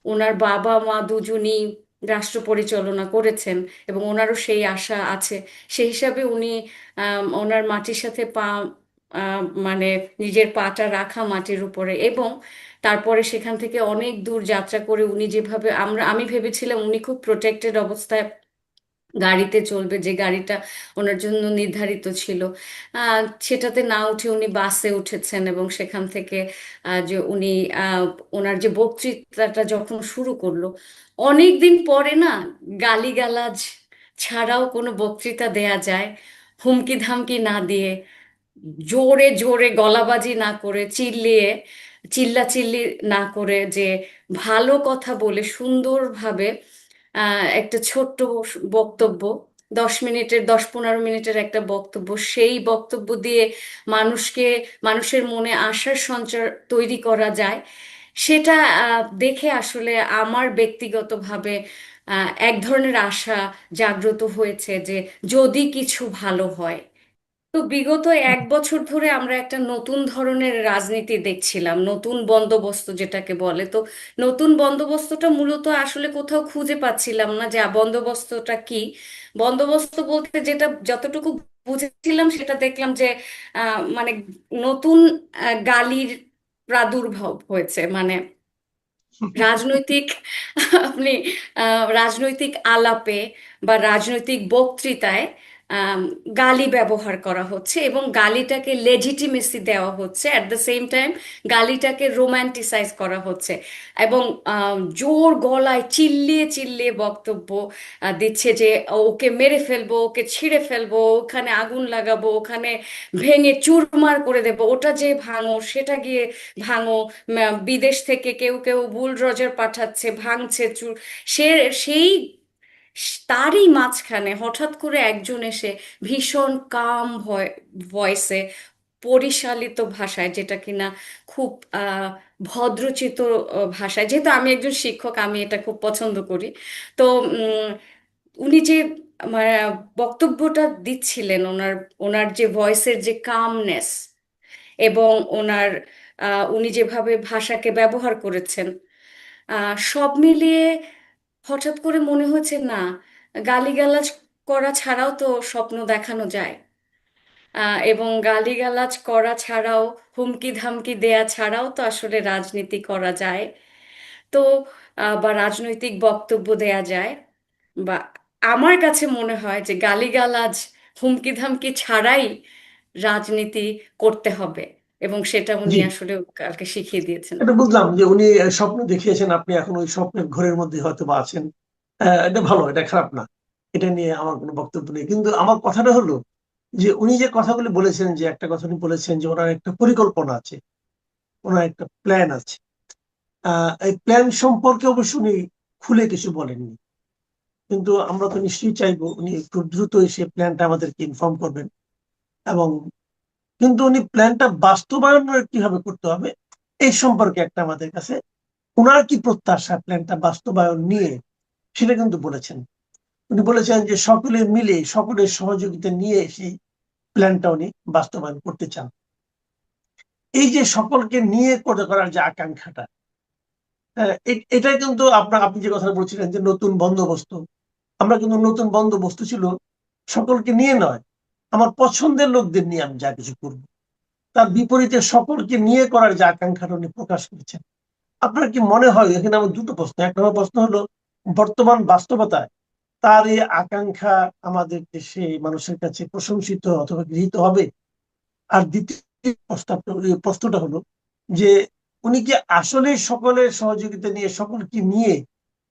ওনার বাবা মা দুজনই রাষ্ট্র পরিচালনা করেছেন এবং ওনারও সেই আশা আছে। সেই হিসাবে উনি ওনার মাটির সাথে পা মানে নিজের পাটা রাখা মাটির উপরে, এবং তারপরে সেখান থেকে অনেক দূর যাত্রা করে উনি যেভাবে আমি ভেবেছিলাম উনি খুব প্রোটেক্টেড অবস্থায় গাড়িতে চলবে, যে গাড়িটা ওনার জন্য নির্ধারিত ছিল, সেটাতে না উঠে উনি বাসে উঠেছেন এবং সেখান থেকে যে উনি আহ, ওনার যে বক্তৃতাটা যখন শুরু করলো, অনেক দিন পরে না গালিগালাজ ছাড়াও কোনো বক্তৃতা দেয়া যায়, হুমকি ধামকি না দিয়ে, জোরে জোরে গলাবাজি না করে, চিল্লাচিল্লি না করে, যে ভালো কথা বলে সুন্দরভাবে একটা ছোট্ট বক্তব্য, 10 মিনিটের 10-15 মিনিটের একটা বক্তব্য, সেই বক্তব্য দিয়ে মানুষের মনে আশার সঞ্চার তৈরি করা যায়, সেটা দেখে আসলে আমার ব্যক্তিগতভাবে এক ধরনের আশা জাগ্রত হয়েছে যে যদি কিছু ভালো হয়। তো বিগত 1 বছর ধরে আমরা একটা নতুন ধরনের রাজনীতি দেখছিলাম, নতুন বন্দোবস্ত যেটাকে বলে। তো নতুন বন্দোবস্তটা মূলত আসলে কোথাও খুঁজে পাচ্ছিলাম না যে বন্দোবস্তটা কি। বন্দোবস্ত বলতে যেটা যতটুকু বুঝেছিলাম সেটা দেখলাম যে মানে নতুন গালির প্রাদুর্ভাব হয়েছে, মানে রাজনৈতিক আপনি রাজনৈতিক আলাপে বা রাজনৈতিক বক্তৃতায় আম, গালি ব্যবহার করা হচ্ছে এবং গালিটাকে লেজিটিমেসি দেওয়া হচ্ছে, অ্যাট দ্য সেম টাইম গালিটাকে রোম্যান্টিসাইজ করা হচ্ছে এবং জোর গলায় চিল্লিয়ে চিল্লিয়ে বক্তব্য দিচ্ছে যে ওকে মেরে ফেলবো, ওকে ছিঁড়ে ফেলবো, ওখানে আগুন লাগাবো, ওখানে ভেঙে চুরমার করে দেবো, ওটা যে ভাঙো সেটা গিয়ে ভাঙো, বিদেশ থেকে কেউ কেউ বুলডোজার পাঠাচ্ছে, ভাঙছে সে সেই তারই মাঝখানে হঠাৎ করে একজন এসে ভীষণ কাম ভয়েসে, পরিশালিত ভাষায়, যেটা কিনা খুব ভদ্রচিত ভাষায়, যেহেতু আমি একজন শিক্ষক আমি এটা খুব পছন্দ করি। তো উনি যে মানে বক্তব্যটা দিচ্ছিলেন, ওনার ওনার যে ভয়েসের যে কামনেস এবং উনি যেভাবে ভাষাকে ব্যবহার করেছেন, সব মিলিয়ে হঠাৎ করে মনে হচ্ছে না, গালিগালাজ করা ছাড়াও তো স্বপ্ন দেখানো যায়, এবং গালিগালাজ করা ছাড়াও, হুমকি ধামকি দেয়া ছাড়াও তো আসলে রাজনীতি করা যায়। তো বা রাজনৈতিক বক্তব্য দেয়া যায়, বা আমার কাছে মনে হয় যে গালিগালাজ, হুমকি ধামকি ছাড়াই রাজনীতি করতে হবে, এবং সেটা উনি জি, আসলে কালকে শিখিয়ে দিয়েছেন। এটা বুঝলাম যে উনি স্বপ্ন দেখিয়েছেন, আপনি এখন ওই স্বপ্নের ঘরের মধ্যে হয়তো বা আছেন। এটা ভালো, এটা খারাপ না, এটা নিয়ে আমার কোনো বক্তব্য নেই। কিন্তু আমার কথাটা হলো যে উনি যে কথাগুলি বলেছেন, যে একটা কথা উনি বলেছেন যে ওনার একটা পরিকল্পনা আছে, ওনার একটা প্ল্যান আছে। এই প্ল্যান সম্পর্কে অবশ্য উনি খুলে কিছু বলেননি, কিন্তু আমরা তো নিশ্চয়ই চাইবো উনি খুব দ্রুত এসে প্ল্যানটা আমাদেরকে ইনফর্ম করবেন। এবং কিন্তু উনি প্ল্যানটা বাস্তবায়ন কিভাবে করতে হবে এই সম্পর্কে একটা আমাদের কাছে ওনার কি প্রত্যাশা প্ল্যানটা বাস্তবায়ন নিয়ে, সেটা কিন্তু বলেছেন। উনি বলেছেন যে সকলে মিলে সকলের সহযোগিতা নিয়ে সেই প্ল্যানটা উনি বাস্তবায়ন করতে চান। এই যে সকলকে নিয়ে করার যে আকাঙ্ক্ষাটা, এটা কিন্তু আপনি যে কথা বলছিলেন যে নতুন বন্দোবস্ত, আমরা কিন্তু নতুন বন্দোবস্ত ছিল সকলকে নিয়ে নয়, আমার পছন্দের লোকদের নিয়ে আমি যা কিছু করব, তার বিপরীতে সকলকে নিয়ে করার যে আকাঙ্ক্ষাটা উনি প্রকাশ করেছেন। আপনার কি মনে হয়, এখানে আমার দুটো প্রশ্ন, এক নম্বর প্রশ্ন হলো বর্তমান বাস্তবতায় তার এই আকাঙ্ক্ষা আমাদের দেশে মানুষের কাছে প্রশংসিত অথবা গৃহীত হবে? আর দ্বিতীয় প্রশ্নটা হলো যে উনি কি আসলে সকলের সহযোগিতা নিয়ে সকলকে নিয়ে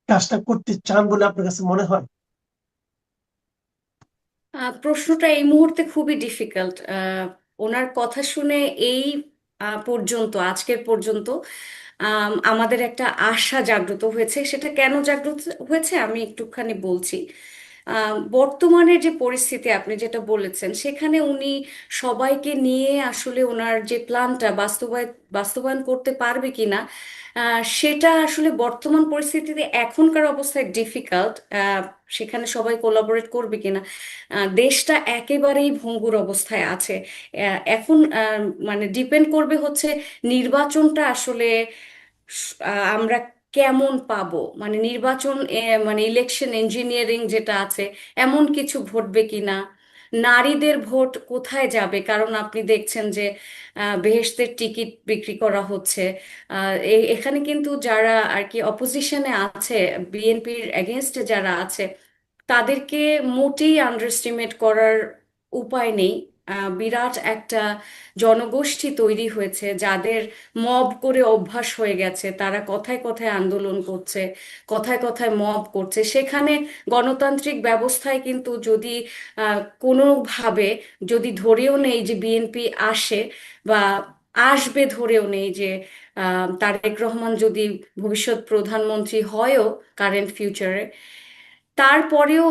কাজটা করতে চান বলে আপনার কাছে মনে হয়? প্রশ্নটা এই মুহূর্তে খুবই ডিফিকাল্ট। ওনার কথা শুনে এই পর্যন্ত, আজকের পর্যন্ত আমাদের একটা আশা জাগ্রত হয়েছে। সেটা কেন জাগ্রত হয়েছে আমি একটুখানি বলছি। বর্তমানের যে পরিস্থিতি আপনি যেটা বলেছেন, সেখানে উনি সবাইকে নিয়ে আসলে ওনার যে প্ল্যানটা বাস্তবায়ন করতে পারবে কিনা, সেটা আসলে বর্তমান পরিস্থিতিতে এখনকার অবস্থায় ডিফিকাল্ট। সেখানে সবাই কোলাবোরেট করবে কিনা, দেশটা একেবারেই ভঙ্গুর অবস্থায় আছে। এখন মানে ডিপেন্ড করবে হচ্ছে নির্বাচনটা আসলে আমরা কেমন পাবো, মানে নির্বাচন মানে ইলেকশন ইঞ্জিনিয়ারিং যেটা আছে, এমন কিছু ঘটবে কিনা, নারীদের ভোট কোথায় যাবে। কারণ আপনি দেখছেন যে বেহেশতের টিকিট বিক্রি করা হচ্ছে। এখানে কিন্তু যারা আর কি অপোজিশনে আছে, বিএনপির এগেনস্টে যারা আছে, তাদেরকে মোটেই আন্ডারএস্টিমেট করার উপায় নেই। বিরাট একটা জনগোষ্ঠী তৈরি হয়েছে যাদের মব করে অভ্যাস হয়ে গেছে। তারা কথায় কথায় আন্দোলন করছে, কথায় কথায় মব করছে। সেখানে গণতান্ত্রিক ব্যবস্থায় কিন্তু যদি কোনোভাবে যদি ধরেও নেই যে বিএনপি আসে বা আসবে, ধরেও নেই যে তারেক রহমান যদি ভবিষ্যৎ প্রধানমন্ত্রী হয়ও কারেন্ট ফিউচারে, তারপরেও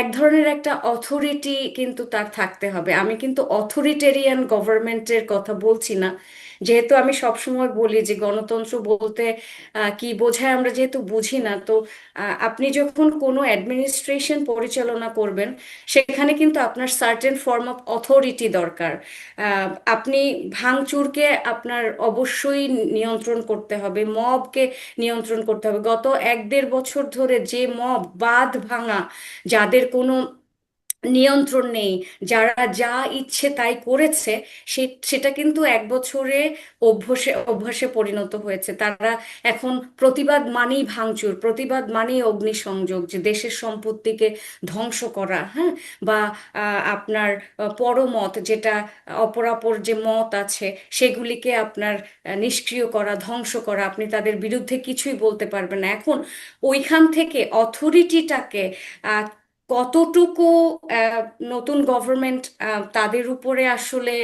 এক ধরনের একটা অথরিটি কিন্তু তার থাকতে হবে। আমি কিন্তু অথরিটেরিয়ান গভর্নমেন্টের কথা বলছি না। যেহেতু আমি সবসময় বলি যে গণতন্ত্র বলতে কি বোঝায় আমরা যেহেতু বুঝি না, তো আপনি যখন কোনো অ্যাডমিনিস্ট্রেশন পরিচালনা করবেন, সেখানে কিন্তু আপনার সার্টেন ফর্ম অফ অথরিটি দরকার। আপনি ভাঙচুরকে আপনার অবশ্যই নিয়ন্ত্রণ করতে হবে, মবকে নিয়ন্ত্রণ করতে হবে। গত 1-1.5 বছর ধরে যে মব, বাঁধ ভাঙা, যাদের কোনো নিয়ন্ত্রণ নেই, যারা যা ইচ্ছে তাই করেছে, সেটা কিন্তু 1 বছরে অভ্যাসে অভ্যাসে পরিণত হয়েছে। তারা এখন প্রতিবাদ মানেই ভাঙচুর, প্রতিবাদ মানেই অগ্নিসংযোগ, যে দেশের সম্পত্তিকে ধ্বংস করা, হ্যাঁ, বা আপনার পরমত, যেটা অপরাপর যে মত আছে, সেগুলিকে আপনার নিষ্ক্রিয় করা, ধ্বংস করা। আপনি তাদের বিরুদ্ধে কিছুই বলতে পারবেন না। এখন ওইখান থেকে অথরিটিটাকে কতটুকু আহ, নতুন গভর্নমেন্ট তাদের উপরে আসলে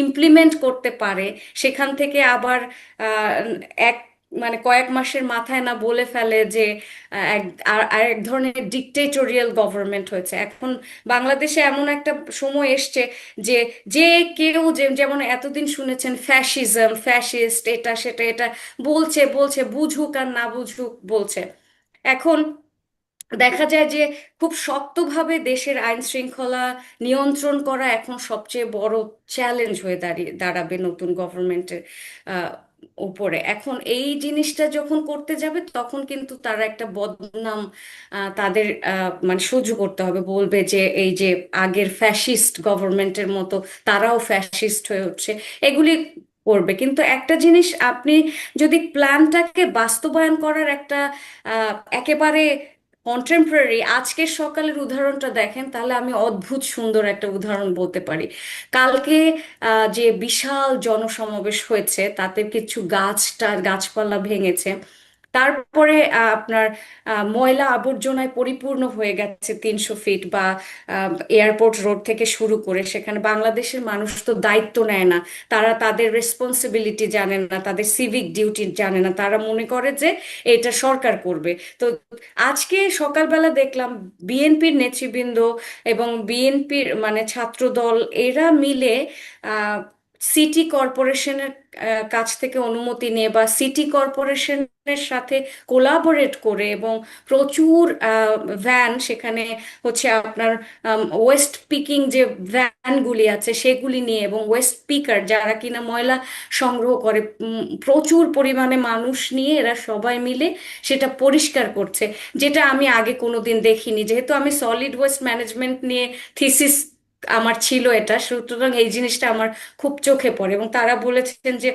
ইমপ্লিমেন্ট করতে পারে, সেখান থেকে আবার আহ, এক মানে কয়েক মাসের মাথায় না বলে ফেলে যে আর এক ধরনের ডিকটেটোরিয়াল গভর্নমেন্ট হয়েছে। এখন বাংলাদেশে এমন একটা সময় এসছে যে যে কেউ যেমন এতদিন শুনেছেন ফ্যাসিজম, ফ্যাসিস্ট, এটা সেটা, এটা বলছে বলছে, বুঝুক আর না বুঝুক বলছে। এখন দেখা যায় যে খুব শক্তভাবে দেশের আইন শৃঙ্খলা নিয়ন্ত্রণ করা এখন সবচেয়ে বড় চ্যালেঞ্জ হয়ে দাঁড়াবে নতুন গভর্নমেন্টের উপরে। এখন এই জিনিসটা যখন করতে যাবে, তখন কিন্তু তারা একটা বদনাম তাদের মানে সহ্য করতে হবে। বলবে যে এই যে আগের ফ্যাসিস্ট গভর্নমেন্টের মতো তারাও ফ্যাসিস্ট হয়ে উঠছে, এগুলি করবে। কিন্তু একটা জিনিস, আপনি যদি প্ল্যানটাকে বাস্তবায়ন করার একটা একেবারে কন্টেম্পোরারি আজকের সকালের উদাহরণটা দেখেন, তাহলে আমি অদ্ভুত সুন্দর একটা উদাহরণ বলতে পারি। কালকে যে বিশাল জনসমাবেশ হয়েছে, তাতে কিছু গাছপালা ভেঙেছে। তারপরে আপনার ময়লা আবর্জনায় পরিপূর্ণ হয়ে গেছে 300 ফিট, বা এয়ারপোর্ট রোড থেকে শুরু করে। সেখানে বাংলাদেশের মানুষ তো দায়িত্ব নেয় না, তারা তাদের রেসপন্সিবিলিটি জানে না, তাদের সিভিক ডিউটি জানে না, তারা মনে করে যে এটা সরকার করবে। তো আজকে সকালবেলা দেখলাম বিএনপির নেতৃবৃন্দ এবং বিএনপির মানে ছাত্রদল, এরা মিলে সিটি কর্পোরেশনের কাছ থেকে অনুমতি নিয়ে বা সিটি কর্পোরেশনের সাথে কোলাবোরেট করে, এবং প্রচুর ভ্যান সেখানে হচ্ছে আপনার ওয়েস্ট পিকিং যে ভ্যানগুলি আছে সেগুলি নিয়ে, এবং ওয়েস্ট পিকার যারা কিনা ময়লা সংগ্রহ করে, প্রচুর পরিমাণে মানুষ নিয়ে এরা সবাই মিলে সেটা পরিষ্কার করছে, যেটা আমি আগে কোনোদিন দেখিনি। যেহেতু আমি সলিড ওয়েস্ট ম্যানেজমেন্ট নিয়ে থিসিস আমার ছিল, এটা সুতরাং এই জিনিসটা আমার খুব চোখে পড়ে। এবং তারা বলেছেন যে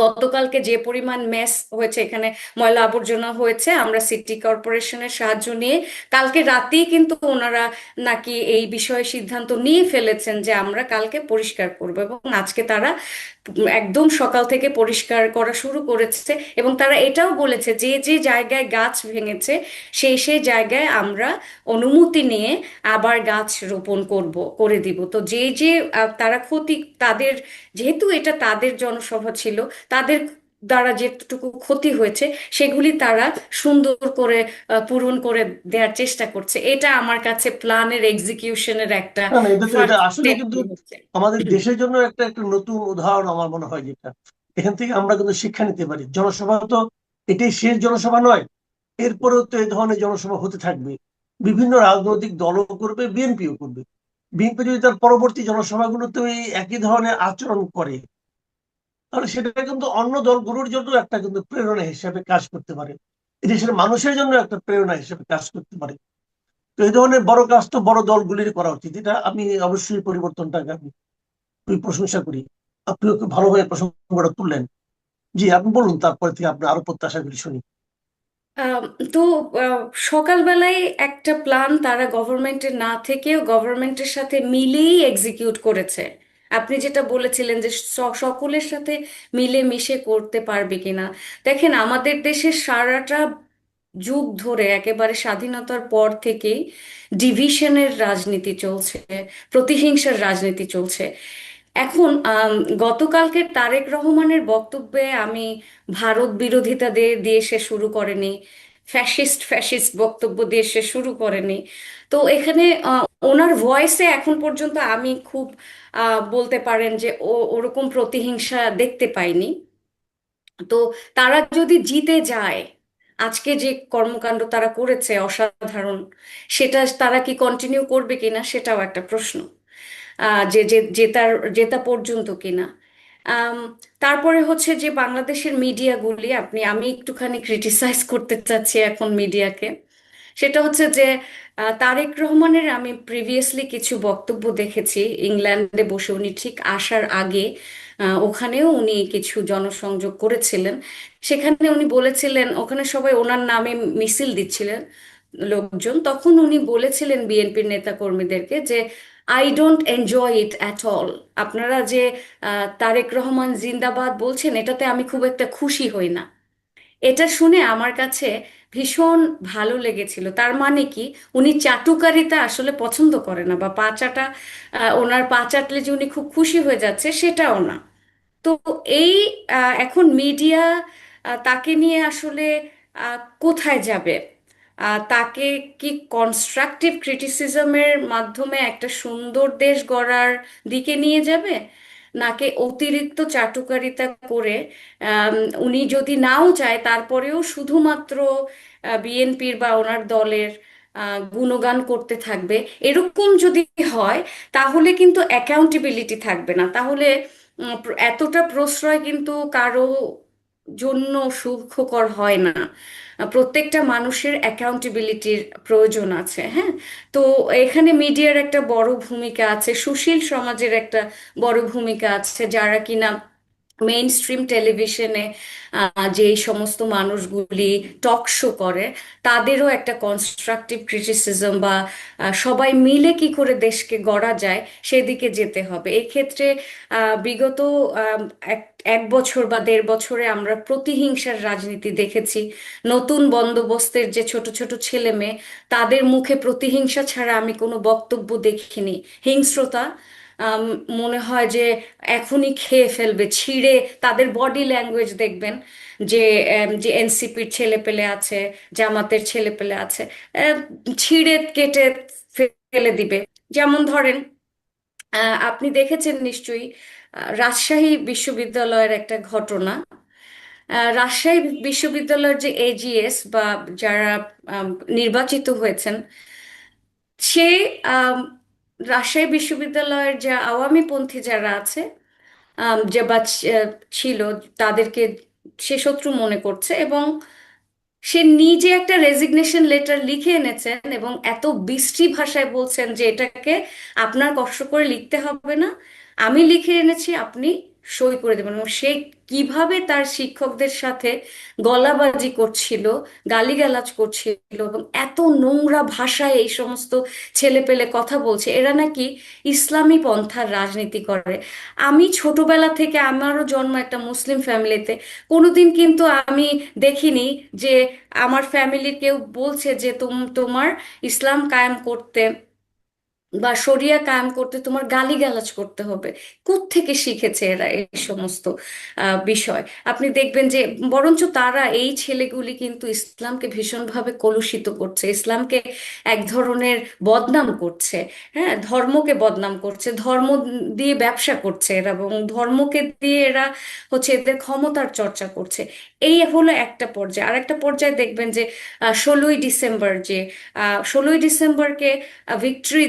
গতকালকে যে পরিমাণ মেস হয়েছে এখানে, ময়লা আবর্জনা হয়েছে, আমরা সিটি কর্পোরেশনের সাহায্য নিয়ে কালকে রাতেই কিন্তু ওনারা নাকি এই বিষয়ে সিদ্ধান্ত নিয়ে ফেলেছেন যে আমরা কালকে পরিষ্কার করব, এবং আজকে তারা একদম সকাল থেকে পরিষ্কার করা শুরু করেছে। এবং তারা এটাও বলেছে যে যে জায়গায় গাছ ভেঙেছে সেই সেই জায়গায় আমরা অনুমতি নিয়ে আবার গাছ রোপণ করে দিব। তো যে যে তারা তাদের, যেহেতু এটা তাদের জনসভা ছিল, তাদের দ্বারা যেটুকু ক্ষতি হয়েছে সেগুলি তারা সুন্দর করে পূরণ করে দেওয়ার চেষ্টা করছে। এটা আমার কাছে প্ল্যানের এক্সিকিউশনের একটা না না, এটা ফার্স্ট আসলে স্টেপ কিন্তু হচ্ছে। আমাদের দেশের জন্য একটা একটা নতুন উদাহরণ আমার মনে হয়, যেটা এখান থেকে আমরা কিন্তু শিক্ষা নিতে পারি। জনসভা তো এটাই শেষ জনসভা নয়, এরপরেও তো এই ধরনের জনসভা হতে থাকবে। বিভিন্ন রাজনৈতিক দলও করবে, বিএনপিও করবে। বিএনপি যদি তার পরবর্তী জনসভাগুলোতে এই একই ধরনের আচরণ করে, তাহলে সেটা কিন্তু অন্য দলগুলোর জন্য একটা কিন্তু প্রেরণা হিসেবে কাজ করতে পারে, দেশের মানুষের জন্য একটা প্রেরণা হিসেবে কাজ করতে পারে। তো এই ধরনের বড় কাজ তো বড় দলগুলির করা উচিত। এটা আমি অবশ্যই পরিবর্তনটাকে আমি খুবই প্রশংসা করি। আপনিও খুব ভালোভাবে প্রসঙ্গটা তুললেন। জি, আপনি বলুন, তারপরে থেকে আপনি আরো প্রত্যাশাগুলি শুনি। আম, তো আহ, সকালবেলায় একটা প্ল্যান তারা গভর্নমেন্টের না থেকেও গভর্নমেন্টের সাথে মিলেই এক্সিকিউট করেছে। আপনি যেটা বলেছিলেন যে সকলের সাথে মিলে মিশে করতে পারবে কিনা, দেখেন আমাদের দেশের সারাটা যুগ ধরে একেবারে স্বাধীনতার পর থেকেই ডিভিশনের রাজনীতি চলছে, প্রতিহিংসার রাজনীতি চলছে। এখন গতকালকের তারেক রহমানের বক্তব্যে আমি ভারত বিরোধিতা দিয়ে সে শুরু করেনি, ফ্যাসিস্ট ফ্যাসিস্ট বক্তব্য দিয়ে সে শুরু করেনি। তো এখানে ওনার ভয়েসে এখন পর্যন্ত আমি খুব বলতে পারেন যে ওরকম প্রতিহিংসা দেখতে পাইনি। তো তারা যদি জিতে যায়, আজকে যে কর্মকাণ্ড তারা করেছে অসাধারণ, সেটা তারা কি কন্টিনিউ করবে কিনা সেটাও একটা প্রশ্ন। যে জেতা পর্যন্ত কিনা। আম, তারপরে হচ্ছে যে বাংলাদেশের মিডিয়াগুলি, আমি একটুখানি ক্রিটিসাইজ করতে চাচ্ছি এখন মিডিয়াকে। সেটা হচ্ছে যে তারেক রহমানের আমি প্রিভিয়াসলি কিছু বক্তব্য দেখেছি ইংল্যান্ডে বসে, উনি ঠিক আসার আগে ওখানেও উনি কিছু জনসংযোগ করেছিলেন। সেখানে উনি বলেছিলেন, ওখানে সবাই ওনার নামে মিছিল দিচ্ছিলেন লোকজন, তখন উনি বলেছিলেন বিএনপির নেতাকর্মীদেরকে যে I don't enjoy it at all. আপনারা যে তারেক রহমান জিন্দাবাদ বলছেন এটাতে আমি খুব একটা খুশি হই না। এটা শুনে আমার কাছে ভীষণ ভালো লেগেছিল। তার মানে কি, উনি চাটুকারিতা আসলে পছন্দ করে না, বা পা চাটা ওনার পা চাটলে যে উনি খুব খুশি হয়ে যাচ্ছে সেটাও না। তো এই এখন মিডিয়া তাকে নিয়ে আসলে কোথায় যাবে? তাকে কি কনস্ট্রাকটিভ ক্রিটিসিজমের মাধ্যমে একটা সুন্দর দেশ গড়ার দিকে নিয়ে যাবে, নাকি অতিরিক্ত চাটুকারিতা করে আম, উনি যদি নাও চায় তারপরেও শুধুমাত্র বিএনপির বা ওনার দলের গুণগান করতে থাকবে? এরকম যদি হয় তাহলে কিন্তু অ্যাকাউন্টেবিলিটি থাকবে না। তাহলে এতটা প্রশ্রয় কিন্তু কারো জন্য সুখকর হয় না। প্রত্যেকটা মানুষের অ্যাকাউন্টেবিলিটির প্রয়োজন আছে, হ্যাঁ। তো এখানে মিডিয়ার একটা বড় ভূমিকা আছে, সুশীল সমাজের একটা বড় ভূমিকা আছে, যারা কিনা মেইন স্ট্রিম টেলিভিশনে যে সমস্ত মানুষগুলি টক শো করে, তাদেরও একটা কনস্ট্রাকটিভ ক্রিটিসিজম বা সবাই মিলে কি করে দেশকে গড়া যায় সেদিকে যেতে হবে। এক্ষেত্রে বিগত আম, এক এক বছর বা 1.5 বছরে আমরা প্রতিহিংসার রাজনীতি দেখেছি। নতুন বন্দোবস্তের যে ছোট ছোট ছেলে মেয়ে, তাদের মুখে প্রতিহিংসা ছাড়া আমি কোনো বক্তব্য দেখিনি। হিংস্রতা, আম, মনে হয় যে এখনই খেয়ে ফেলবে ছিঁড়ে। তাদের বডি ল্যাঙ্গুয়েজ দেখবেন যে যে এনসিপির ছেলেপেলে আছে, জামাতের ছেলেপেলে আছে, আহ, ছিঁড়ে কেটে ফেলে দিবে। যেমন ধরেন, আপনি দেখেছেন নিশ্চয়ই রাজশাহী বিশ্ববিদ্যালয়ের একটা ঘটনা। রাজশাহী বিশ্ববিদ্যালয়ের যে এজিএস বা যারা আম, নির্বাচিত হয়েছেন, সে আম, রাজশাহী বিশ্ববিদ্যালয়ের যে আওয়ামীপন্থী যারা আছে, যে বা ছিল, তাদেরকে সে শত্রু মনে করছে, এবং সে নিজে একটা রেজিগনেশন লেটার লিখে এনেছেন এবং এত বিশ্রী ভাষায় বলছেন যে এটাকে আপনার কষ্ট করে লিখতে হবে না, আমি লিখে এনেছি, আপনি সই করে দেবেন। এবং সে কিভাবে তার শিক্ষকদের সাথে গলাবাজি করছিল, গালিগালাজ করছিল, এবং এত নোংরা ভাষায় এই সমস্ত ছেলেপেলে কথা বলছে, এরা নাকি ইসলামী পন্থার রাজনীতি করে। আমি ছোটবেলা থেকে, আমারও জন্ম একটা মুসলিম ফ্যামিলিতে, কোনোদিন কিন্তু আমি দেখিনি যে আমার ফ্যামিলির কেউ বলছে যে তোমার ইসলাম কায়েম করতে বা শরিয়া কায়েম করতে তোমার গালিগালাজ করতে হবে। কোত্থেকে শিখেছে এরা এই সমস্ত বিষয়? আপনি দেখবেন যে বরঞ্চ তারা, এই ছেলেগুলি কিন্তু ইসলামকে ভীষণভাবে কলুষিত করছে, ইসলামকে এক ধরনের বদনাম করছে। হ্যাঁ, ধর্মকে বদনাম করছে, ধর্ম দিয়ে ব্যবসা করছে এরা, এবং ধর্মকে দিয়ে এরা হচ্ছে এদের ক্ষমতার চর্চা করছে। এই হলো একটা পর্যায়ে। আর একটা পর্যায়ে দেখবেন যে 16ই ডিসেম্বর, যে 16ই ডিসেম্বরকে ভিক্টরি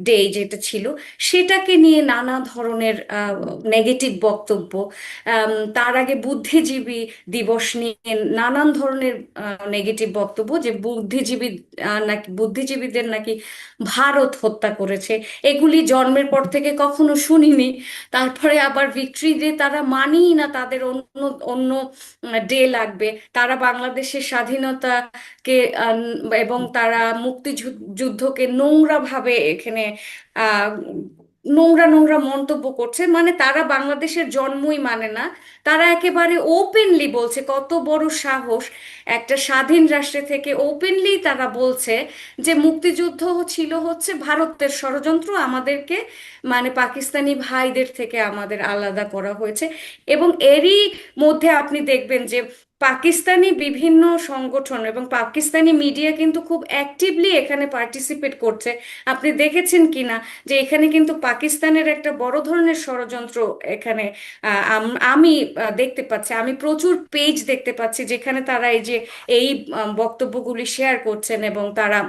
ডে যেটা ছিল, সেটাকে নিয়ে নানা ধরনের নেগেটিভ বক্তব্য। তার আগে বুদ্ধিজীবী দিবস নিয়ে নানান ধরনের নেগেটিভ বক্তব্য, যে নাকি বুদ্ধিজীবীদের নাকি ভারত হত্যা করেছে। এগুলি জন্মের পর থেকে কখনো শুনিনি। তারপরে আবার ভিক্টরি ডে তারা মানেই না, তাদের অন্য অন্য ডে লাগবে। তারা বাংলাদেশের স্বাধীনতাকে এবং তারা মুক্তিযুদ্ধকে নোংরা ভাবে এখানে আহ নোংরা নোংরা মন্তব্য করছে। মানে তারা বাংলাদেশের জন্মই মানে না, তারা একেবারে ওপেনলি বলছে, কত বড় সাহস একটা স্বাধীন রাষ্ট্রে থেকে ওপেনলি তারা বলছে যে মুক্তিযুদ্ধ ছিল হচ্ছে ভারতের ষড়যন্ত্র, আমাদেরকে মানে পাকিস্তানি ভাইদের থেকে আমাদের আলাদা করা হয়েছে। এবং এরই মধ্যে আপনি দেখবেন যে পাকিস্তানি বিভিন্ন সংগঠন এবং পাকিস্তানি মিডিয়া কিন্তু খুব অ্যাক্টিভলি এখানে পার্টিসিপেট করছে। আপনি দেখেছেন কিনা যে এখানে কিন্তু পাকিস্তানের একটা বড় ধরনের ষড়যন্ত্র এখানে আমি দেখতে পাচ্ছি। আমি প্রচুর পেজ দেখতে পাচ্ছি যেখানে তারা এই যে এই বক্তব্যগুলি শেয়ার করছেন, এবং তারা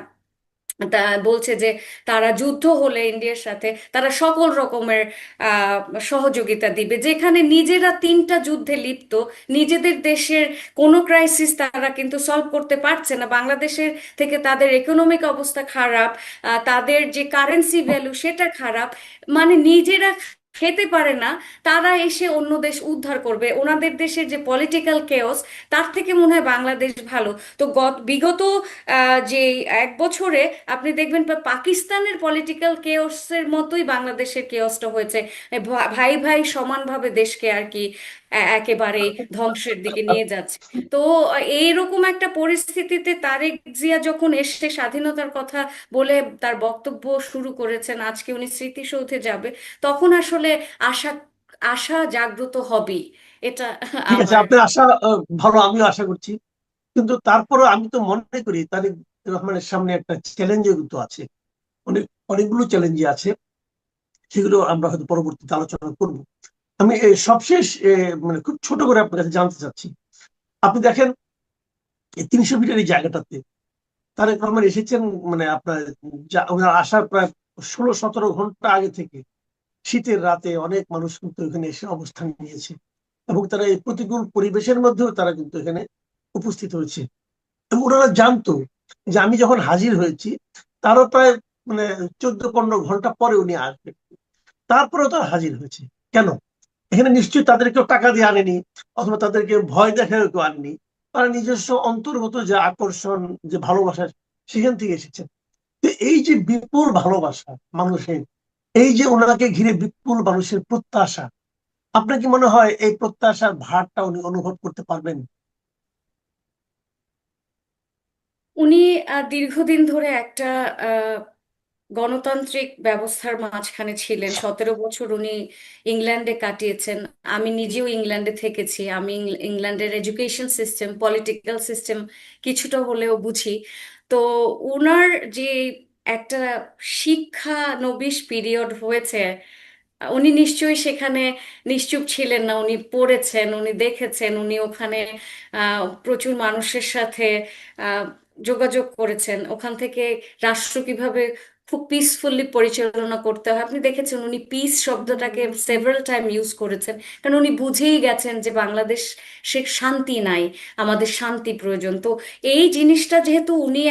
তা বলছে যে তারা যুদ্ধ হলে ইন্ডিয়ার সাথে তারা সকল রকমের আহ, সহযোগিতা দিবে, যেখানে নিজেরা 3টা যুদ্ধে লিপ্ত, নিজেদের দেশের কোনো ক্রাইসিস তারা কিন্তু সলভ করতে পারছে না। বাংলাদেশের থেকে তাদের ইকোনমিক অবস্থা খারাপ, তাদের যে কারেন্সি ভ্যালু সেটা খারাপ, মানে নিজেরা খেতে পারে না, তারা এসে অন্য দেশ উদ্ধার করবে। ওনাদের দেশের যে পলিটিক্যাল কেওস, তার থেকে মনে হয় বাংলাদেশ ভালো। তো বিগত যে 1 বছরে আপনি দেখবেন পাকিস্তানের পলিটিক্যাল কেওসের মতোই বাংলাদেশের কেওসটা হয়েছে। ভাই ভাই সমানভাবে দেশকে আর কি একেবারে ধ্বংসের দিকে নিয়ে যাচ্ছে। তো এইরকম একটা পরিস্থিতিতে তারেক জিয়া যখন এসে স্বাধীনতার কথা বলে তার বক্তব্য শুরু করেছেন, আজকে উনি স্মৃতিসৌধে যাবে, তখন আসলে আশা আশা জাগ্রত হবেই। এটা ঠিক আছে, আমার। আপনার আশা ভালো, আমিও আশা করছি। কিন্তু তারপরে আমি তো মনে করি তারেক রহমানের সামনে একটা চ্যালেঞ্জও কিন্তু আছে, অনেক অনেকগুলো চ্যালেঞ্জই আছে, সেগুলো আমরা হয়তো পরবর্তীতে আলোচনা করব। আমি সবশেষ মানে খুব ছোট করে আপনার কাছে জানতে চাচ্ছি, আপনি দেখেন এই 300 ফিটের এই জায়গাটাতে তারেক রহমান এসেছেন, মানে আপনার ওনার আসার প্রায় 16-17 ঘন্টা আগে থেকে শীতের রাতে অনেক মানুষ কিন্তু এখানে এসে অবস্থান নিয়েছে, এবং তারা এই প্রতিকূল পরিবেশের মধ্যেও তারা কিন্তু এখানে উপস্থিত হয়েছে। এবং ওনারা জানতো যে আমি যখন হাজির হয়েছি তারও প্রায় মানে 14-15 ঘন্টা পরে উনি আসবেন, তারপরেও তারা হাজির হয়েছে। কেন? এখানে নিশ্চয়ই তাদের কেউ টাকা দিয়ে আনেনি, অথবা তাদেরকে ভয় দেখায় কেউ আনেনি, তারা নিজস্ব অন্তর্গত যে আকর্ষণ, যে ভালোবাসা, সেখান থেকে এসেছেন। তো এই যে বিপুল ভালোবাসা মানুষের, এই যে ওনাকে ঘিরে বিপুল মানুষের প্রত্যাশা, আপনার কি মনে হয় এই প্রত্যাশার ভারটা উনি অনুভব করতে পারবেন? উনি দীর্ঘদিন ধরে একটা আহ, গণতান্ত্রিক ব্যবস্থার মাঝখানে ছিলেন। 17 বছর উনি ইংল্যান্ডে কাটিয়েছেন। আমি নিজেও ইংল্যান্ডে থেকেছি, আমি ইংল্যান্ডের এডুকেশন সিস্টেম, পলিটিক্যাল সিস্টেম কিছুটা হলেও বুঝি। তো ওনার যে একটা শিক্ষানবিশ পিরিয়ড হয়েছে, উনি নিশ্চয়ই সেখানে নিশ্চুপ ছিলেন না। উনি পড়েছেন, উনি দেখেছেন, উনি ওখানে প্রচুর মানুষের সাথে আহ, যোগাযোগ করেছেন। ওখান থেকে রাষ্ট্র কিভাবে খুব পিসফুলি পরিচালনা করতে হয় আপনি দেখেছেন। উনি পিস শব্দটাকে সেভারাল টাইম ইউজ করেছেন, কারণ উনি বুঝেই গেছেন যে বাংলাদেশ সে শান্তি নাই, আমাদের শান্তি প্রয়োজন। তো এই জিনিসটা যেহেতু উনি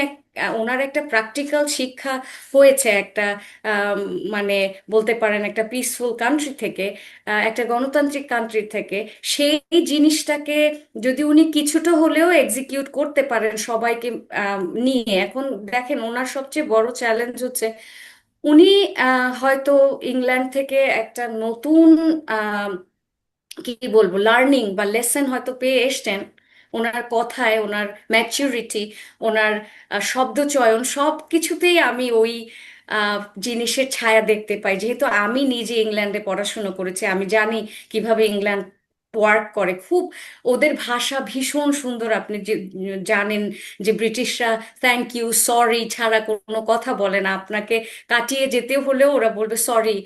ওনার একটা প্র্যাকটিক্যাল শিক্ষা হয়েছে একটা আম, মানে বলতে পারেন একটা পিসফুল কান্ট্রি থেকে, একটা গণতান্ত্রিক কান্ট্রি থেকে। সেই জিনিসটাকে যদি উনি কিছুটা হলেও এক্সিকিউট করতে পারেন সবাইকে নিয়ে। এখন দেখেন ওনার সবচেয়ে বড় চ্যালেঞ্জ হচ্ছে উনি হয়তো ইংল্যান্ড থেকে একটা নতুন কি বলবো লার্নিং বা লেসন হয়তো পেয়ে এসছেন। ওনার কথায়, ওনার ম্যাচুরিটি, ওনার শব্দ চয়ন সব কিছুতেই আমি ওই জিনিসের ছায়া দেখতে পাই। যেহেতু আমি নিজে ইংল্যান্ডে পড়াশোনা করেছি, আমি জানি কিভাবে ইংল্যান্ড ওয়ার্ক করে। খুব ওদের ভাষা ভীষণ সুন্দর। আপনি যে জানেন যে ব্রিটিশরা থ্যাংক ইউ সরি ছাড়া কোনো কথা বলে না। আপনাকে কাটিয়ে যেতে হলেও ওরা বলবে সরি,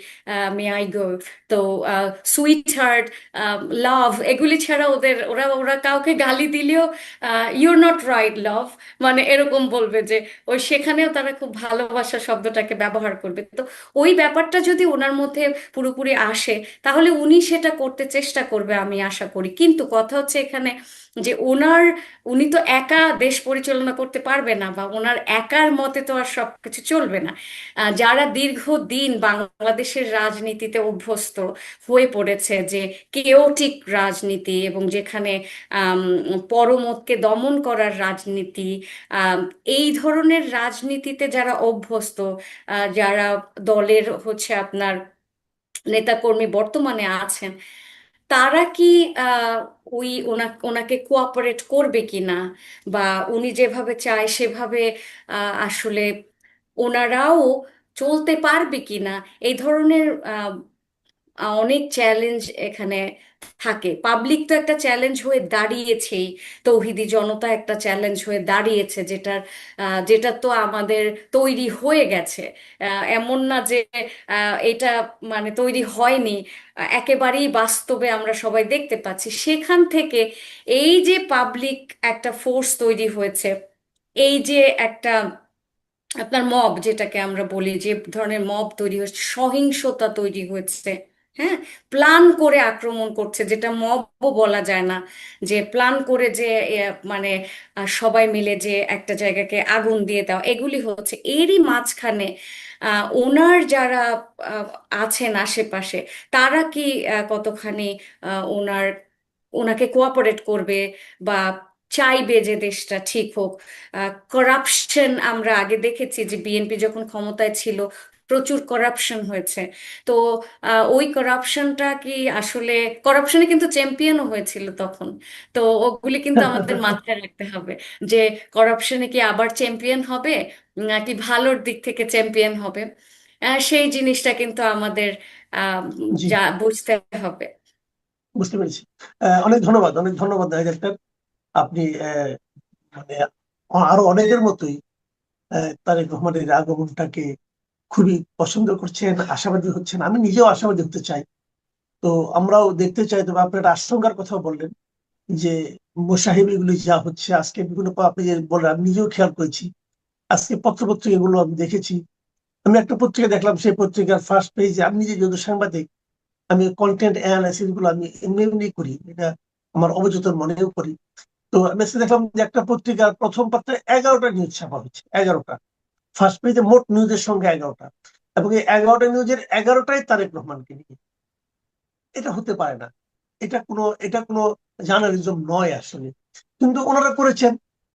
মে আই গো। তো সুইট হার্ট, লাভ, এগুলি ছাড়া ওদের ওরা ওরা কাউকে গালি দিলেও ইউর নট রাইট লাভ, মানে এরকম বলবে। যে ওই সেখানেও তারা খুব ভালোবাসা শব্দটাকে ব্যবহার করবে। তো ওই ব্যাপারটা যদি ওনার মধ্যে পুরোপুরি আসে তাহলে উনি সেটা করতে চেষ্টা করবে আমি আশা করি। কিন্তু কথা হচ্ছে এখানে যে উনি তো একা দেশ পরিচালনা করতে পারবে না, বা ওনার একার মতে তো আর সবকিছু চলবে না। যারা দীর্ঘদিন বাংলাদেশের রাজনীতিতে অভ্যস্ত হয়ে পড়েছে, যে কেওটিক রাজনীতি এবং যেখানে আম, পরমতকে দমন করার রাজনীতি, আম, এই ধরনের রাজনীতিতে যারা অভ্যস্ত, যারা দলের হচ্ছে আপনার নেতাকর্মী বর্তমানে আছেন, তারা কি আহ, ওনাকে কোঅপারেট করবে কিনা, বা উনি যেভাবে চায় সেভাবে আসলে ওনারাও চলতে পারবে কিনা, এই ধরনের অনেক চ্যালেঞ্জ এখানে থাকে। পাবলিক তো একটা চ্যালেঞ্জ হয়ে দাঁড়িয়েছেই, তৌহিদি জনতা একটা চ্যালেঞ্জ হয়ে দাঁড়িয়েছে, যেটা তো আমাদের তৈরি হয়ে গেছে। এমন না যে এটা মানে তৈরি হয়নি, একেবারেই বাস্তবে আমরা সবাই দেখতে পাচ্ছি। সেখান থেকে এই যে পাবলিক একটা ফোর্স তৈরি হয়েছে, এই যে একটা আপনার মব যেটাকে আমরা বলি, যে ধরনের মব তৈরি হচ্ছে, সহিংসতা তৈরি হয়েছে, হ্যাঁ, প্ল্যান করে আক্রমণ করছে, যেটা মবও বলা যায় না, যে প্ল্যান করে যে মানে সবাই মিলে যে একটা জায়গাকে আগুন দিয়ে দেওয়া, এগুলি হচ্ছে। এরই মাঝখানে ওনার যারা আহ, আছেন আশেপাশে, তারা কি কতখানি ওনার ওনাকে কোঅপারেট করবে, বা চাইবে যে দেশটা ঠিক হোক। করাপশন আমরা আগে দেখেছি যে বিএনপি যখন ক্ষমতায় ছিল প্রচুর করাপশন হয়েছে। তো ওই করাপশনটা কি আসলে, করাপশনে কিন্তু চ্যাম্পিয়নও হয়েছিল তখন। তো ওগুলি কিন্তু আমাদের মাথায় রাখতে হবে যে করাপশনে কি আবার চ্যাম্পিয়ন হবে, নাকি ভালোর দিক থেকে চ্যাম্পিয়ন হবে। সেই জিনিসটা কিন্তু আমাদের আহ জি, যা বুঝতে হবে। বুঝতে পেরেছি। অনেক ধন্যবাদ, অনেক ধন্যবাদ ডাক্তার। আপনি মানে আরো অনেকের মতোই তারেক রহমানের আগমনটাকে খুবই পছন্দ করছেন, আশাবাদী হচ্ছেন। আমি নিজেও আশাবাদী হতে চাই। তো আমরাও দেখতে চাই। তবে আপনি একটা আশঙ্কার কথা বললেন যে মোসাহিব এগুলি যা হচ্ছে আজকে বিভিন্ন আপনি যে বললেন, আমি নিজেও খেয়াল করেছি। আজকে পত্রপত্রিকা এগুলো আমি দেখেছি। আমি একটা পত্রিকা দেখলাম, সেই পত্রিকার ফার্স্ট পেজে, আমি নিজে যেহেতু সাংবাদিক, আমি কন্টেন্ট অ্যানালাইসিস গুলো আমি এমনি এমনি করি, এটা আমার অবচেতন মনেও করি। তো আমি আজকে দেখলাম যে একটা পত্রিকার প্রথম পাতায় 11টা নিউজ ছাপা হচ্ছে, 11টা। ফার্স্ট পেজে মোট নিউজের সঙ্গে 11টা, এবং এই 11টা নিউজের 11টাই তারেক রহমানকে নিয়ে। এটা হতে পারে না। এটা কোনো জার্নালিজম নয় আসলে। কিন্তু ওনারা করেছেন।